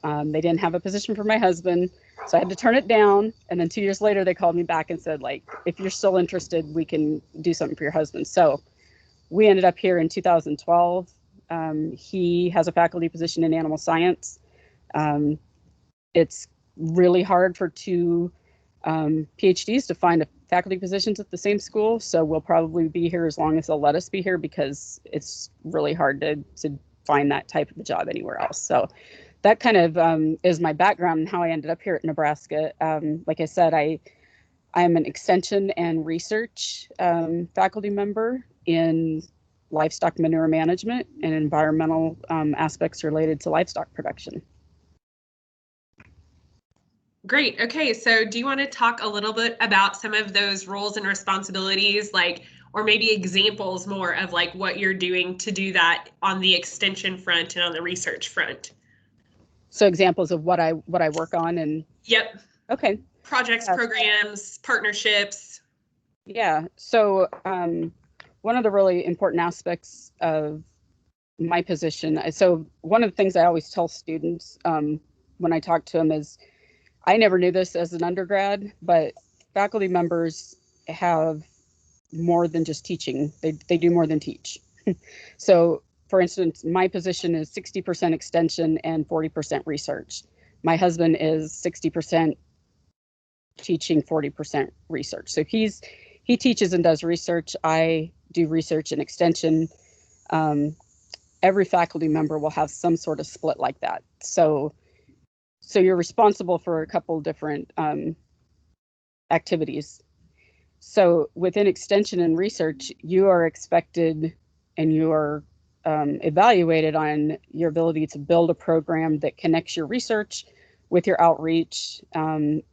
They didn't have a position for my husband, so I had to turn it down. And then 2 years later, they called me back and said, like, if you're still interested, we can do something for your husband. So we ended up here in 2012. He has a faculty position in animal science. It's really hard for two PhDs to find faculty positions at the same school. So we'll probably be here as long as they'll let us be here, because it's really hard to find that type of a job anywhere else. So that kind of is my background and how I ended up here at Nebraska. Like I said, I'm an extension and research faculty member in livestock manure management and environmental aspects related to livestock production. Great. Okay. So do you want to talk a little bit about some of those roles and responsibilities, like, or maybe examples more of like what you're doing to do that on the extension front and on the research front? So examples of what I work on and. Yep. Okay. Projects, programs, partnerships. Yeah. So one of the really important aspects of my position. So one of the things I always tell students when I talk to them is, I never knew this as an undergrad, but faculty members have more than just teaching. They do more than teach. So for instance, my position is 60% extension and 40% research. My husband is 60% teaching, 40% research. So he teaches and does research. I do research and extension. Every faculty member will have some sort of split like that. So you're responsible for a couple different activities. So within extension and research, you are expected and you are evaluated on your ability to build a program that connects your research with your outreach. And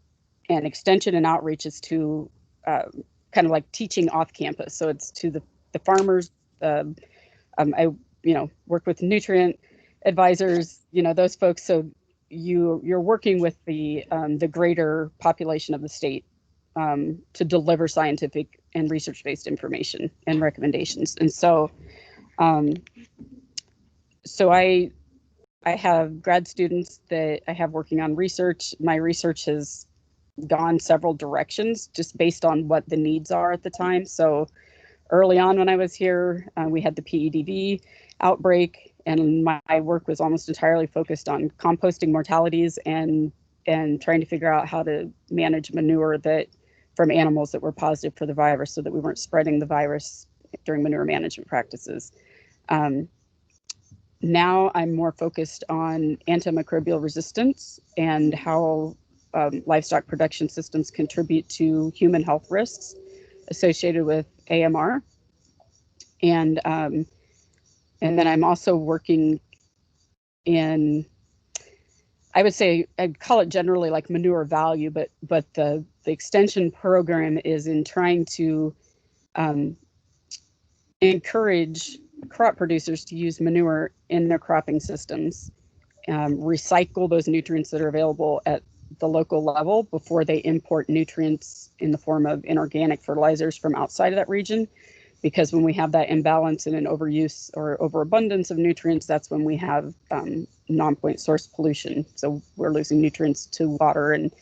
extension and outreach is to kind of like teaching off campus. So it's to the farmers. I work with nutrient advisors, those folks. So you're working with the greater population of the state to deliver scientific and research-based information and recommendations. And so I have grad students that I have working on research. My research has gone several directions just based on what the needs are at the time. So early on when I was here, we had the PEDV outbreak, and my work was almost entirely focused on composting mortalities and trying to figure out how to manage manure from animals that were positive for the virus, so that we weren't spreading the virus during manure management practices. Now I'm more focused on antimicrobial resistance and how livestock production systems contribute to human health risks associated with AMR. And then I'm also working in, I would say, I'd call it generally like manure value, but the extension program is in trying to encourage crop producers to use manure in their cropping systems, recycle those nutrients that are available at the local level before they import nutrients in the form of inorganic fertilizers from outside of that region. Because when we have that imbalance and an overuse or overabundance of nutrients, that's when we have non-point source pollution. So we're losing nutrients to water and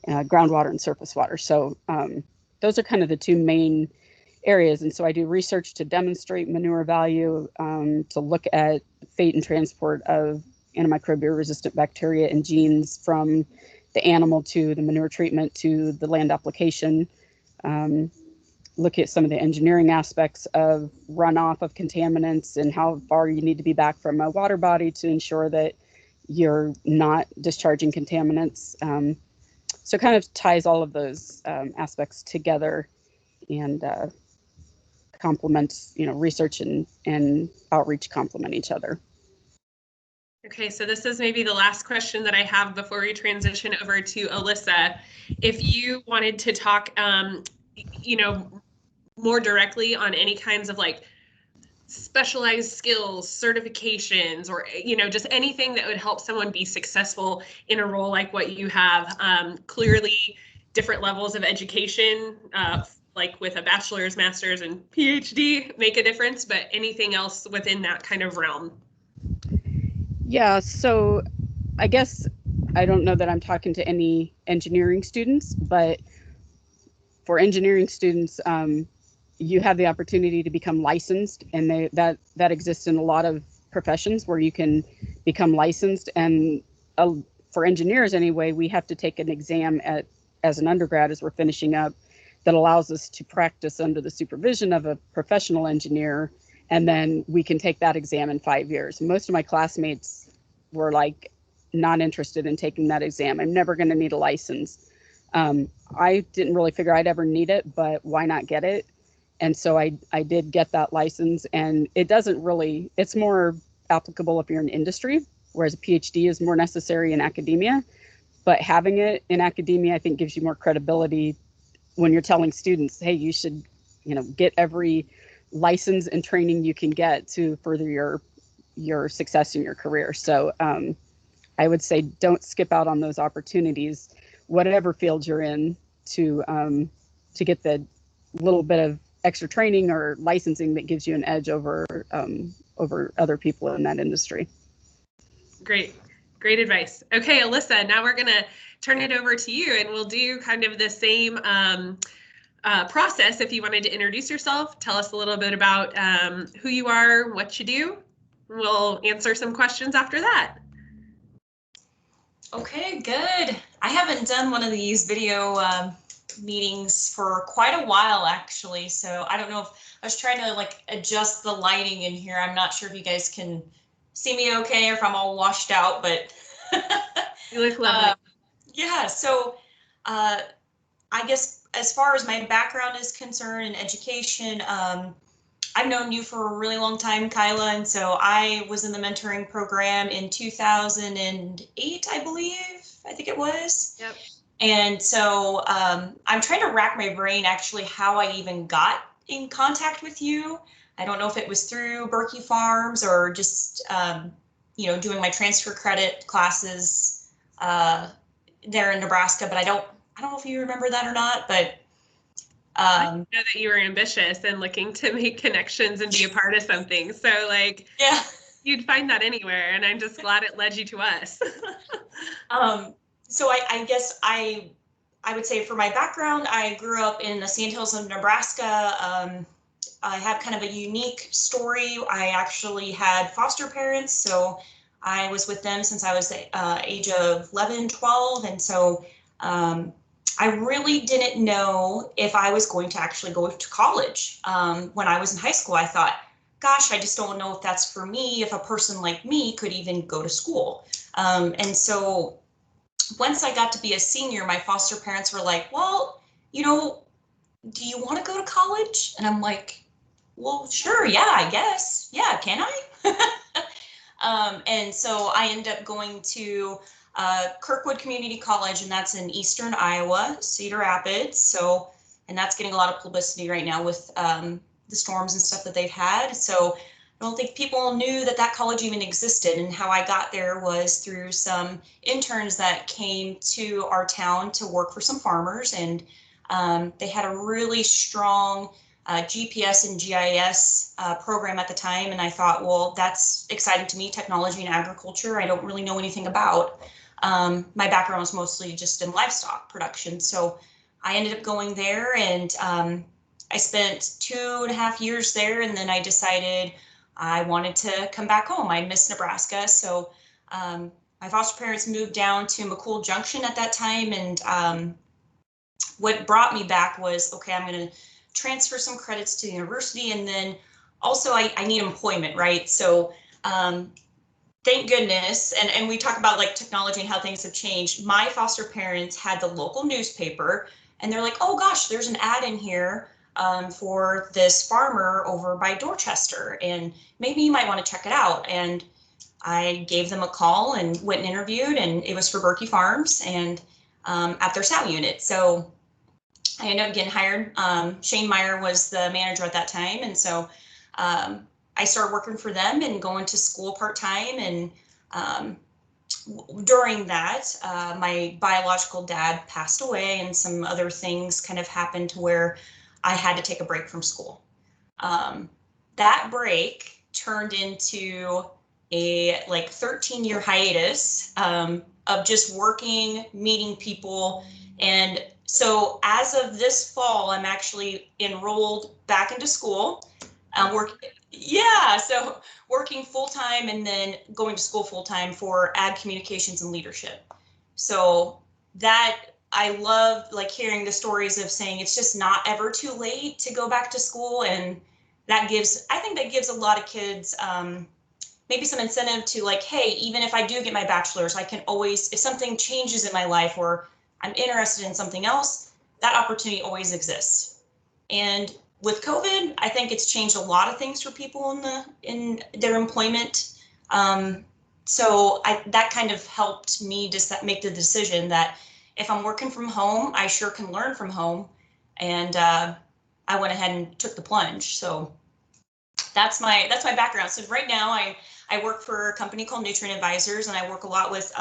groundwater and surface water. So those are kind of the two main areas. And so I do research to demonstrate manure value, to look at fate and transport of antimicrobial resistant bacteria and genes from the animal to the manure treatment to the land application. Look at some of the engineering aspects of runoff of contaminants and how far you need to be back from a water body to ensure that you're not discharging contaminants. So it kind of ties all of those aspects together and complements, research and outreach complement each other. Okay, so this is maybe the last question that I have before we transition over to Allissa. If you wanted to talk, more directly on any kinds of like specialized skills, certifications, or just anything that would help someone be successful in a role like what you have. Clearly, different levels of education, like with a bachelor's, master's, and PhD, make a difference. But anything else within that kind of realm? Yeah. So, I guess I don't know that I'm talking to any engineering students, but for engineering students, you have the opportunity to become licensed, and that exists in a lot of professions where you can become licensed. And for engineers anyway, we have to take an exam at as an undergrad as we're finishing up that allows us to practice under the supervision of a professional engineer, and then we can take that exam in 5 years. Most of my classmates were like not interested in taking that exam. I'm never going to need a license. I didn't really figure I'd ever need it, but why not get it? And so I did get that license, and it doesn't really, it's more applicable if you're in industry, whereas a PhD is more necessary in academia. But having it in academia, I think, gives you more credibility when you're telling students, hey, you should, get every license and training you can get to further your success in your career. So I would say don't skip out on those opportunities, whatever field you're in, to get the little bit of extra training or licensing that gives you an edge over other people in that industry. Great advice. Okay, Allissa, now we're going to turn it over to you, and we'll do kind of the same process. If you wanted to introduce yourself, tell us a little bit about who you are, what you do. We'll answer some questions after that. Okay, good. I haven't done one of these video meetings for quite a while, actually. So I don't know if I was trying to like adjust the lighting in here. I'm not sure if you guys can see me okay or if I'm all washed out, but You look lovely. Yeah, so I guess as far as my background is concerned in education, I've known you for a really long time, Kyla, and so I was in the mentoring program in 2008, I think it was. Yep. And so I'm trying to rack my brain actually how I even got in contact with you. I don't know if it was through Berkey Farms or just, doing my transfer credit classes there in Nebraska, but I don't know if you remember that or not, but I know that you were ambitious and looking to make connections and be a part of something. So yeah, you'd find that anywhere, and I'm just glad it led you to us. So I guess I would say for my background, I grew up in the Sandhills of Nebraska. I have kind of a unique story. I actually had foster parents, so I was with them since I was the age of 11, 12, and so I really didn't know if I was going to actually go to college. When I was in high school, I thought, gosh, I just don't know if that's for me, if a person like me could even go to school. And so once I got to be a senior, my foster parents were like, well, do you want to go to college? And I'm like, well, sure, yeah, I guess. Yeah, can I? And so I ended up going to Kirkwood Community College, and that's in Eastern Iowa, Cedar Rapids. So, and that's getting a lot of publicity right now with the storms and stuff that they've had. So I don't think people knew that college even existed. And how I got there was through some interns that came to our town to work for some farmers, and they had a really strong GPS and GIS program at the time. And I thought, well, that's exciting to me, technology and agriculture. I don't really know anything about. My background was mostly just in livestock production. So I ended up going there, and I spent 2.5 years there, and then I decided I wanted to come back home. I miss Nebraska. So my foster parents moved down to McCool Junction at that time. And what brought me back was, okay, I'm going to transfer some credits to the university. And then also I need employment, right? So thank goodness. And we talk about like technology and how things have changed. My foster parents had the local newspaper, and they're like, oh gosh, there's an ad in here for this farmer over by Dorchester, and maybe you might want to check it out. And I gave them a call and went and interviewed, and it was for Berkey Farms and at their sow unit. So I ended up getting hired. Shane Meyer was the manager at that time, and so I started working for them and going to school part-time. And during that, my biological dad passed away, and some other things kind of happened to where I had to take a break from school. That break turned into a 13-year hiatus of just working, meeting people. And so as of this fall, I'm actually enrolled back into school. So working full-time and then going to school full-time for ag communications and leadership. So that I love like hearing the stories of saying it's just not ever too late to go back to school, and that gives, I think that gives a lot of kids maybe some incentive to like, hey, even if I do get my bachelor's, I can always, if something changes in my life or I'm interested in something else, that opportunity always exists. And with COVID, I think it's changed a lot of things for people in their employment. So that kind of helped me just make the decision that if I'm working from home, I sure can learn from home. And I went ahead and took the plunge. So that's my background. So right now I work for a company called Nutrient Advisors, and I work a lot with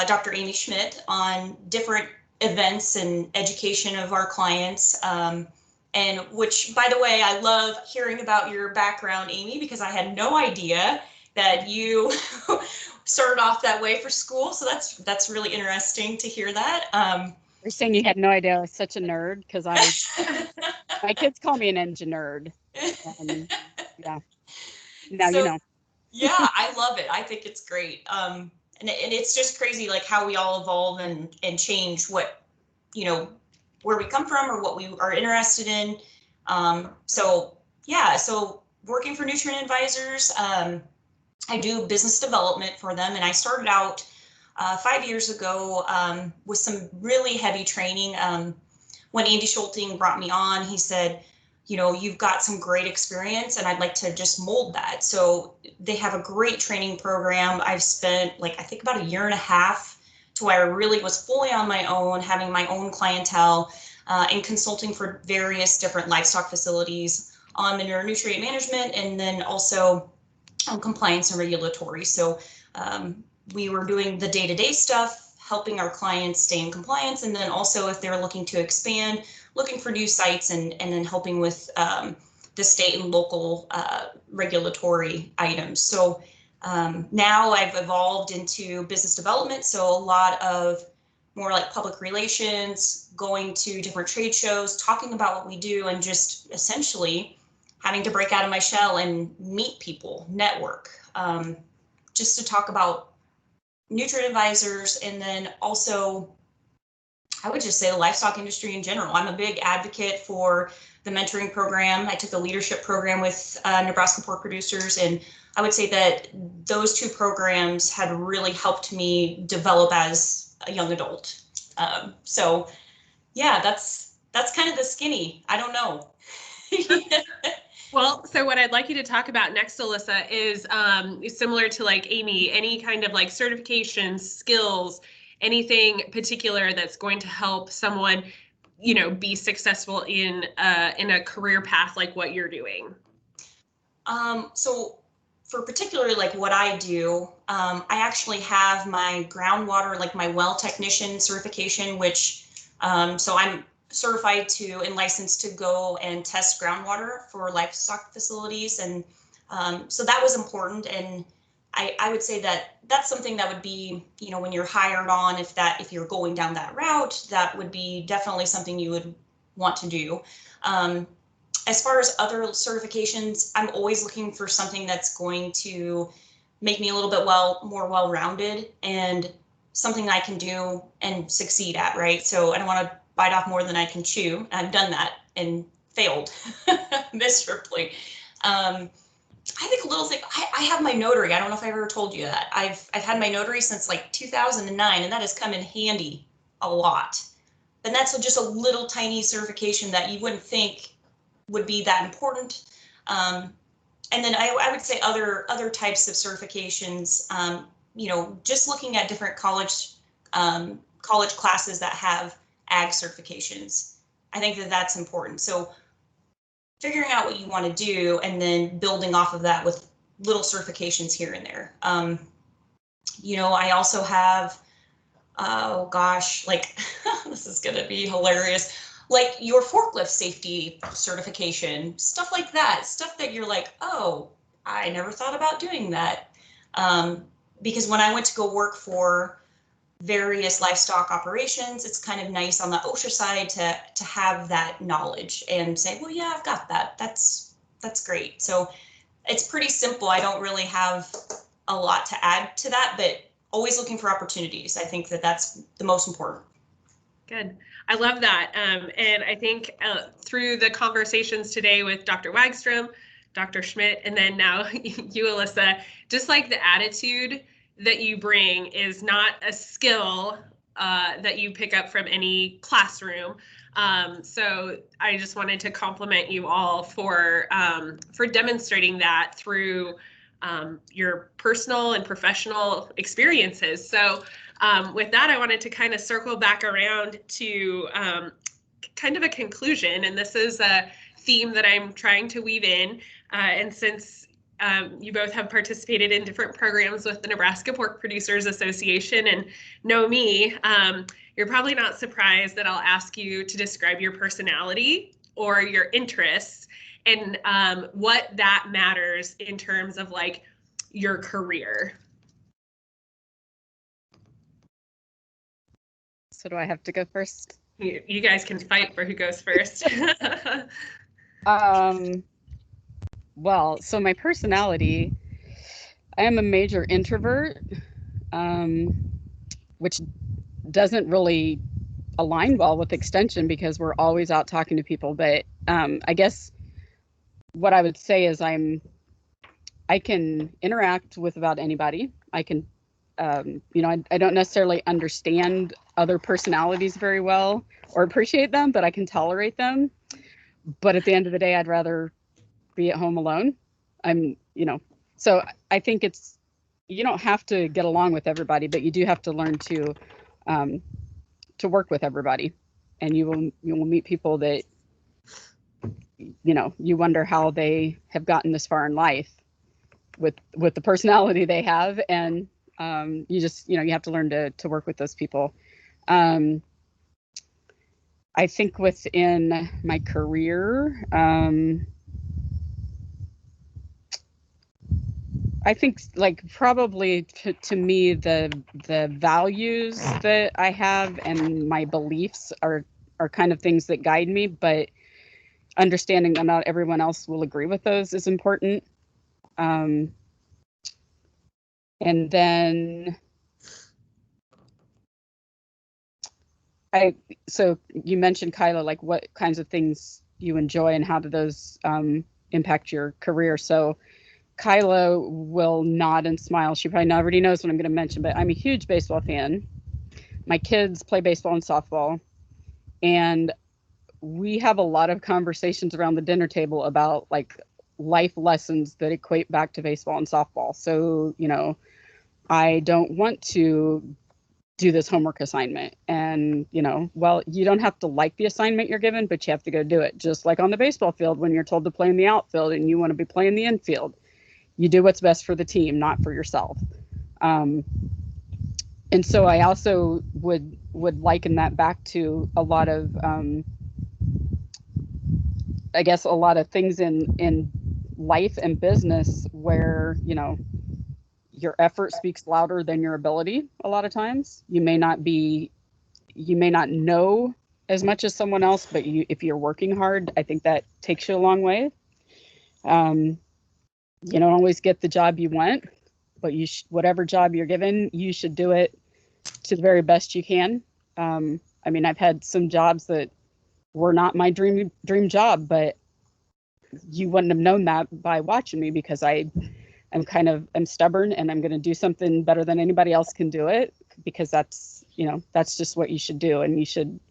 Dr. Amy Schmidt on different events and education of our clients. And which, by the way, I love hearing about your background, Amy, because I had no idea that you started off that way for school. So that's really interesting to hear that. You're saying you had no idea I was such a nerd, because my kids call me an engine nerd. Yeah. Now you know. Yeah, I love it. I think it's great. And it's just crazy, like how we all evolve and change what, where we come from or what we are interested in. So yeah, so working for Nutrient Advisors, I do business development for them, and I started out 5 years ago with some really heavy training. When Andy Schulting brought me on, he said, you've got some great experience and I'd like to just mold that. So they have a great training program. I've spent I think about 1.5 years to where I really was fully on my own, having my own clientele and consulting for various different livestock facilities on manure nutrient management, and then also on compliance and regulatory. So we were doing the day-to-day stuff, helping our clients stay in compliance, and then also if they're looking to expand, looking for new sites, and then helping with the state and local regulatory items. So now I've evolved into business development. So a lot of more like public relations, going to different trade shows, talking about what we do, and just essentially having to break out of my shell and meet people, network, just to talk about Nutrient Advisors, and then also I would just say the livestock industry in general. I'm a big advocate for the mentoring program. I took the leadership program with Nebraska pork producers, and I would say that those two programs had really helped me develop as a young adult. So yeah, that's kind of the skinny. I don't know. Well, so what I'd like you to talk about next, Allissa, is similar to like Amy, any kind of like certifications, skills, anything particular that's going to help someone, be successful in a career path like what you're doing. So for particularly like what I do, I actually have my groundwater, like my well technician certification, which so I'm certified to and licensed to go and test groundwater for livestock facilities. And so that was important. And I would say that that's something that would be, when you're hired on, if you're going down that route, that would be definitely something you would want to do. As far as other certifications, I'm always looking for something that's going to make me a little bit more well-rounded and something I can do and succeed at, right? So I don't want to bite off more than I can chew. I've done that and failed miserably. I think a little thing, I have my notary. I don't know if I ever told you that. I've had my notary since like 2009, and that has come in handy a lot. And that's just a little tiny certification that you wouldn't think would be that important. And then I would say other types of certifications, just looking at different college classes that have ag certifications. I think that that's important. So figuring out what you want to do and then building off of that with little certifications here and there. I also have, oh gosh, like this is going to be hilarious. Like your forklift safety certification, stuff like that, stuff that you're like, oh, I never thought about doing that. Because when I went to go work for various livestock operations, it's kind of nice on the OSHA side to have that knowledge and say, well, yeah, I've got that. That's great. So it's pretty simple. I don't really have a lot to add to that, but always looking for opportunities. I think that that's the most important. Good. I love that. And I think through the conversations today with Dr. Wagstrom, Dr. Schmidt, and then now you, Allissa, just like the attitude that you bring is not a skill that you pick up from any classroom. So I just wanted to compliment you all for demonstrating that through your personal and professional experiences. So with that, I wanted to kind of circle back around to kind of a conclusion, and this is a theme that I'm trying to weave in. And since you both have participated in different programs with the Nebraska Pork Producers Association and know me, you're probably not surprised that I'll ask you to describe your personality or your interests and what that matters in terms of like your career. So do I have to go first? You guys can fight for who goes first. Well, so my personality, I am a major introvert, which doesn't really align well with extension because we're always out talking to people. But I guess what I would say is I can interact with about anybody. I can, I don't necessarily understand other personalities very well or appreciate them, but I can tolerate them. But at the end of the day, I'd rather be at home alone. So I think you don't have to get along with everybody, but you do have to learn to work with everybody, and you will meet people that, you wonder how they have gotten this far in life with the personality they have. And you have to learn to work with those people. I think within my career, I think like probably to me the values that I have and my beliefs are kind of things that guide me, but understanding that not everyone else will agree with those is important. And then so you mentioned, Kyla, like what kinds of things you enjoy and how do those impact your career. So Kyla will nod and smile. She probably already knows what I'm going to mention, but I'm a huge baseball fan. My kids play baseball and softball, and we have a lot of conversations around the dinner table about like life lessons that equate back to baseball and softball. So, I don't want to do this homework assignment. And, well, you don't have to like the assignment you're given, but you have to go do it. Just like on the baseball field, when you're told to play in the outfield and you want to be playing the infield, you do what's best for the team, not for yourself. And so I also would liken that back to a lot of, I guess, a lot of things in life and business where, your effort speaks louder than your ability. A lot of times you may not know as much as someone else, but if you're working hard, I think that takes you a long way. You don't always get the job you want, but whatever job you're given, you should do it to the very best you can. I've had some jobs that were not my dream job, but you wouldn't have known that by watching me, because I'm stubborn and I'm going to do something better than anybody else can do it, because that's just what you should do. And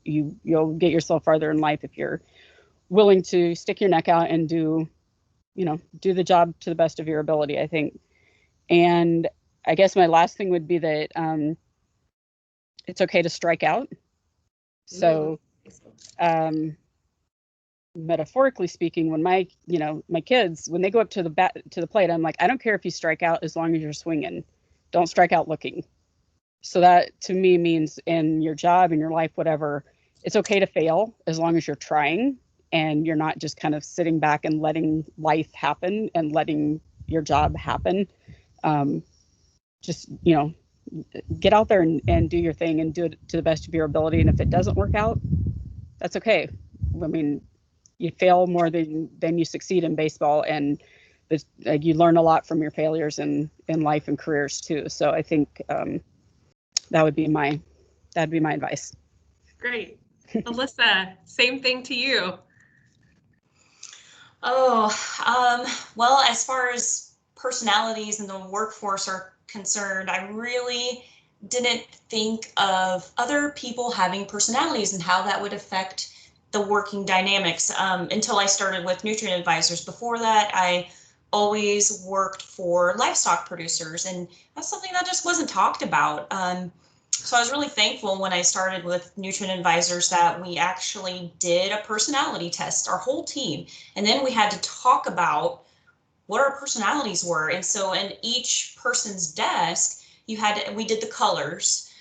you'll get yourself farther in life if you're willing to stick your neck out and do the job to the best of your ability, I think. And I guess my last thing would be that it's okay to strike out. So metaphorically speaking, when my kids, when they go up to the plate, I'm like, I don't care if you strike out as long as you're swinging. Don't strike out looking. So that to me means in your job, in your life, whatever, it's okay to fail as long as you're trying and you're not just kind of sitting back and letting life happen and letting your job happen. Just, get out there and do your thing and do it to the best of your ability. And if it doesn't work out, that's okay. You fail more than you succeed in baseball, and you learn a lot from your failures in life and careers too. So I think that'd be my advice. Great. Allissa, same thing to you. Well, as far as personalities in the workforce are concerned, I really didn't think of other people having personalities and how that would affect the working dynamics until I started with nutrient advisors. Before that, I always worked for livestock producers, and that's something that just wasn't talked about. So I was really thankful when I started with nutrient advisors that we actually did a personality test, our whole team, and then we had to talk about what our personalities were. And so in each person's desk, we did the colors.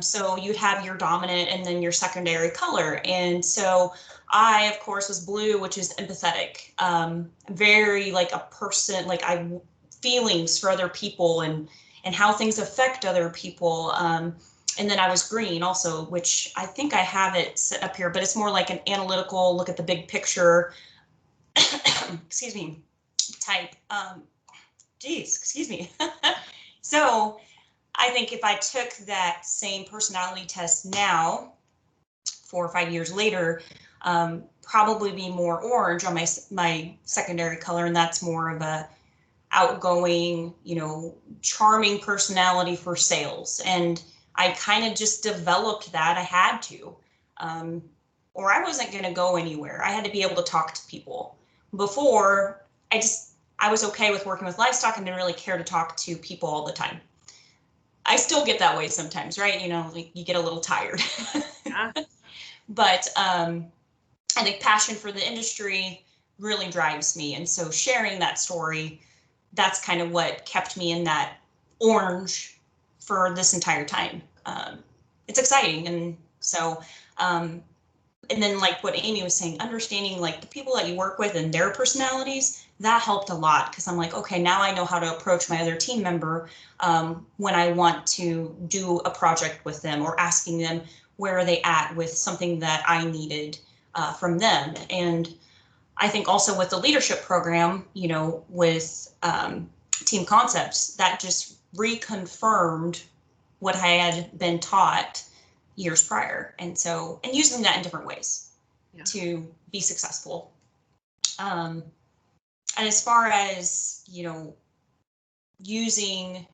So you'd have your dominant and then your secondary color. And so I, of course, was blue, which is empathetic, very like a person, like feelings for other people and how things affect other people. And then I was green also, which I think I have it set up here, but it's more like an analytical look at the big picture, excuse me, type. Excuse me. So I think if I took that same personality test now, 4 or 5 years later, probably be more orange on my secondary color, and that's more of a outgoing, charming personality for sales. And I kind of just developed that. I had to, or I wasn't going to go anywhere. I had to be able to talk to people. Before, I was okay with working with livestock and didn't really care to talk to people all the time. I still get that way sometimes, right? Like you get a little tired. Yeah. But I think passion for the industry really drives me. And so sharing that story, that's kind of what kept me in that orange for this entire time. It's exciting. And so, and then like what Amy was saying, understanding like the people that you work with and their personalities, that helped a lot, because I'm like, okay, now I know how to approach my other team member when I want to do a project with them, or asking them where are they at with something that I needed from them. And I think also with the leadership program, with team concepts, that just reconfirmed what I had been taught years prior. And using that in different ways to be successful. And as far as, using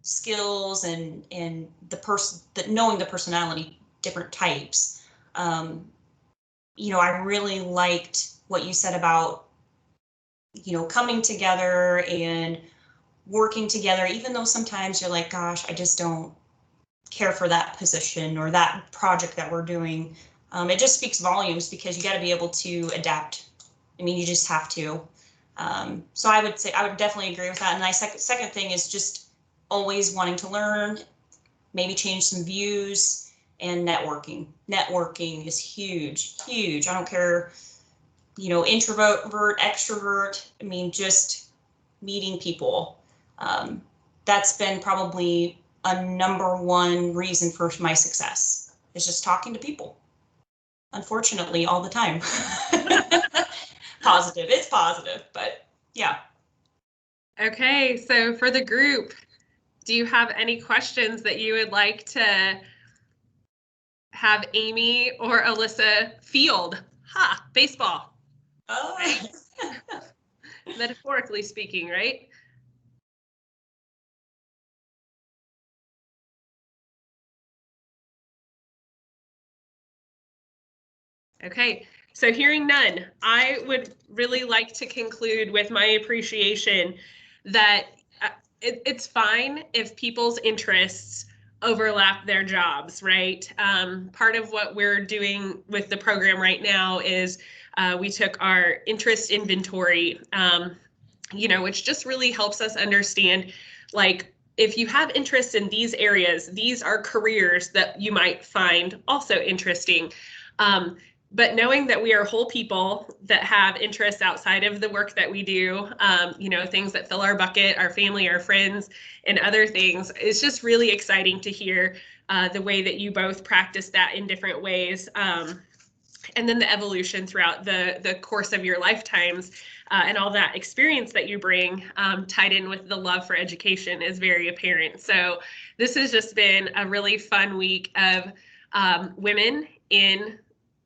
skills and knowing the personality, different types, I really liked what you said about, coming together and working together, even though sometimes you're like, gosh, I just don't care for that position or that project that we're doing. It just speaks volumes, because you got to be able to adapt. I mean, you just have to. So I would say I would definitely agree with that. And my second thing is just always wanting to learn, maybe change some views, and networking. Networking is huge, huge. I don't care, introvert, extrovert. I mean, just meeting people. That's been probably a #1 reason for my success, is just talking to people. Unfortunately, all the time. Positive, it's positive, but yeah. Okay, so for the group, do you have any questions that you would like to have Amy or Allissa field? Baseball. Oh. Metaphorically speaking, right? Okay, so hearing none, I would really like to conclude with my appreciation that it's fine if people's interests overlap their jobs, right? Part of what we're doing with the program right now is we took our interest inventory, which just really helps us understand, like, if you have interests in these areas, these are careers that you might find also interesting. But knowing that we are whole people that have interests outside of the work that we do, things that fill our bucket, our family, our friends, and other things, is just really exciting to hear the way that you both practice that in different ways. And then the evolution throughout the course of your lifetimes, and all that experience that you bring, tied in with the love for education, is very apparent. So this has just been a really fun week of women in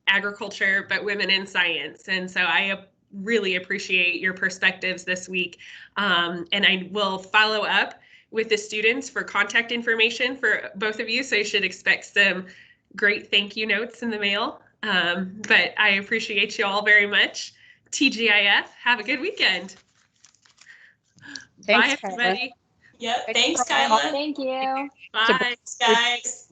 agriculture, but women in science. And so I really appreciate your perspectives this week. And I will follow up with the students for contact information for both of you. So you should expect some great thank you notes in the mail. But I appreciate you all very much. TGIF, have a good weekend. Thanks, Bye, everybody. Yep. Thanks, Thanks, Kyla. Thank you. Bye. Guys.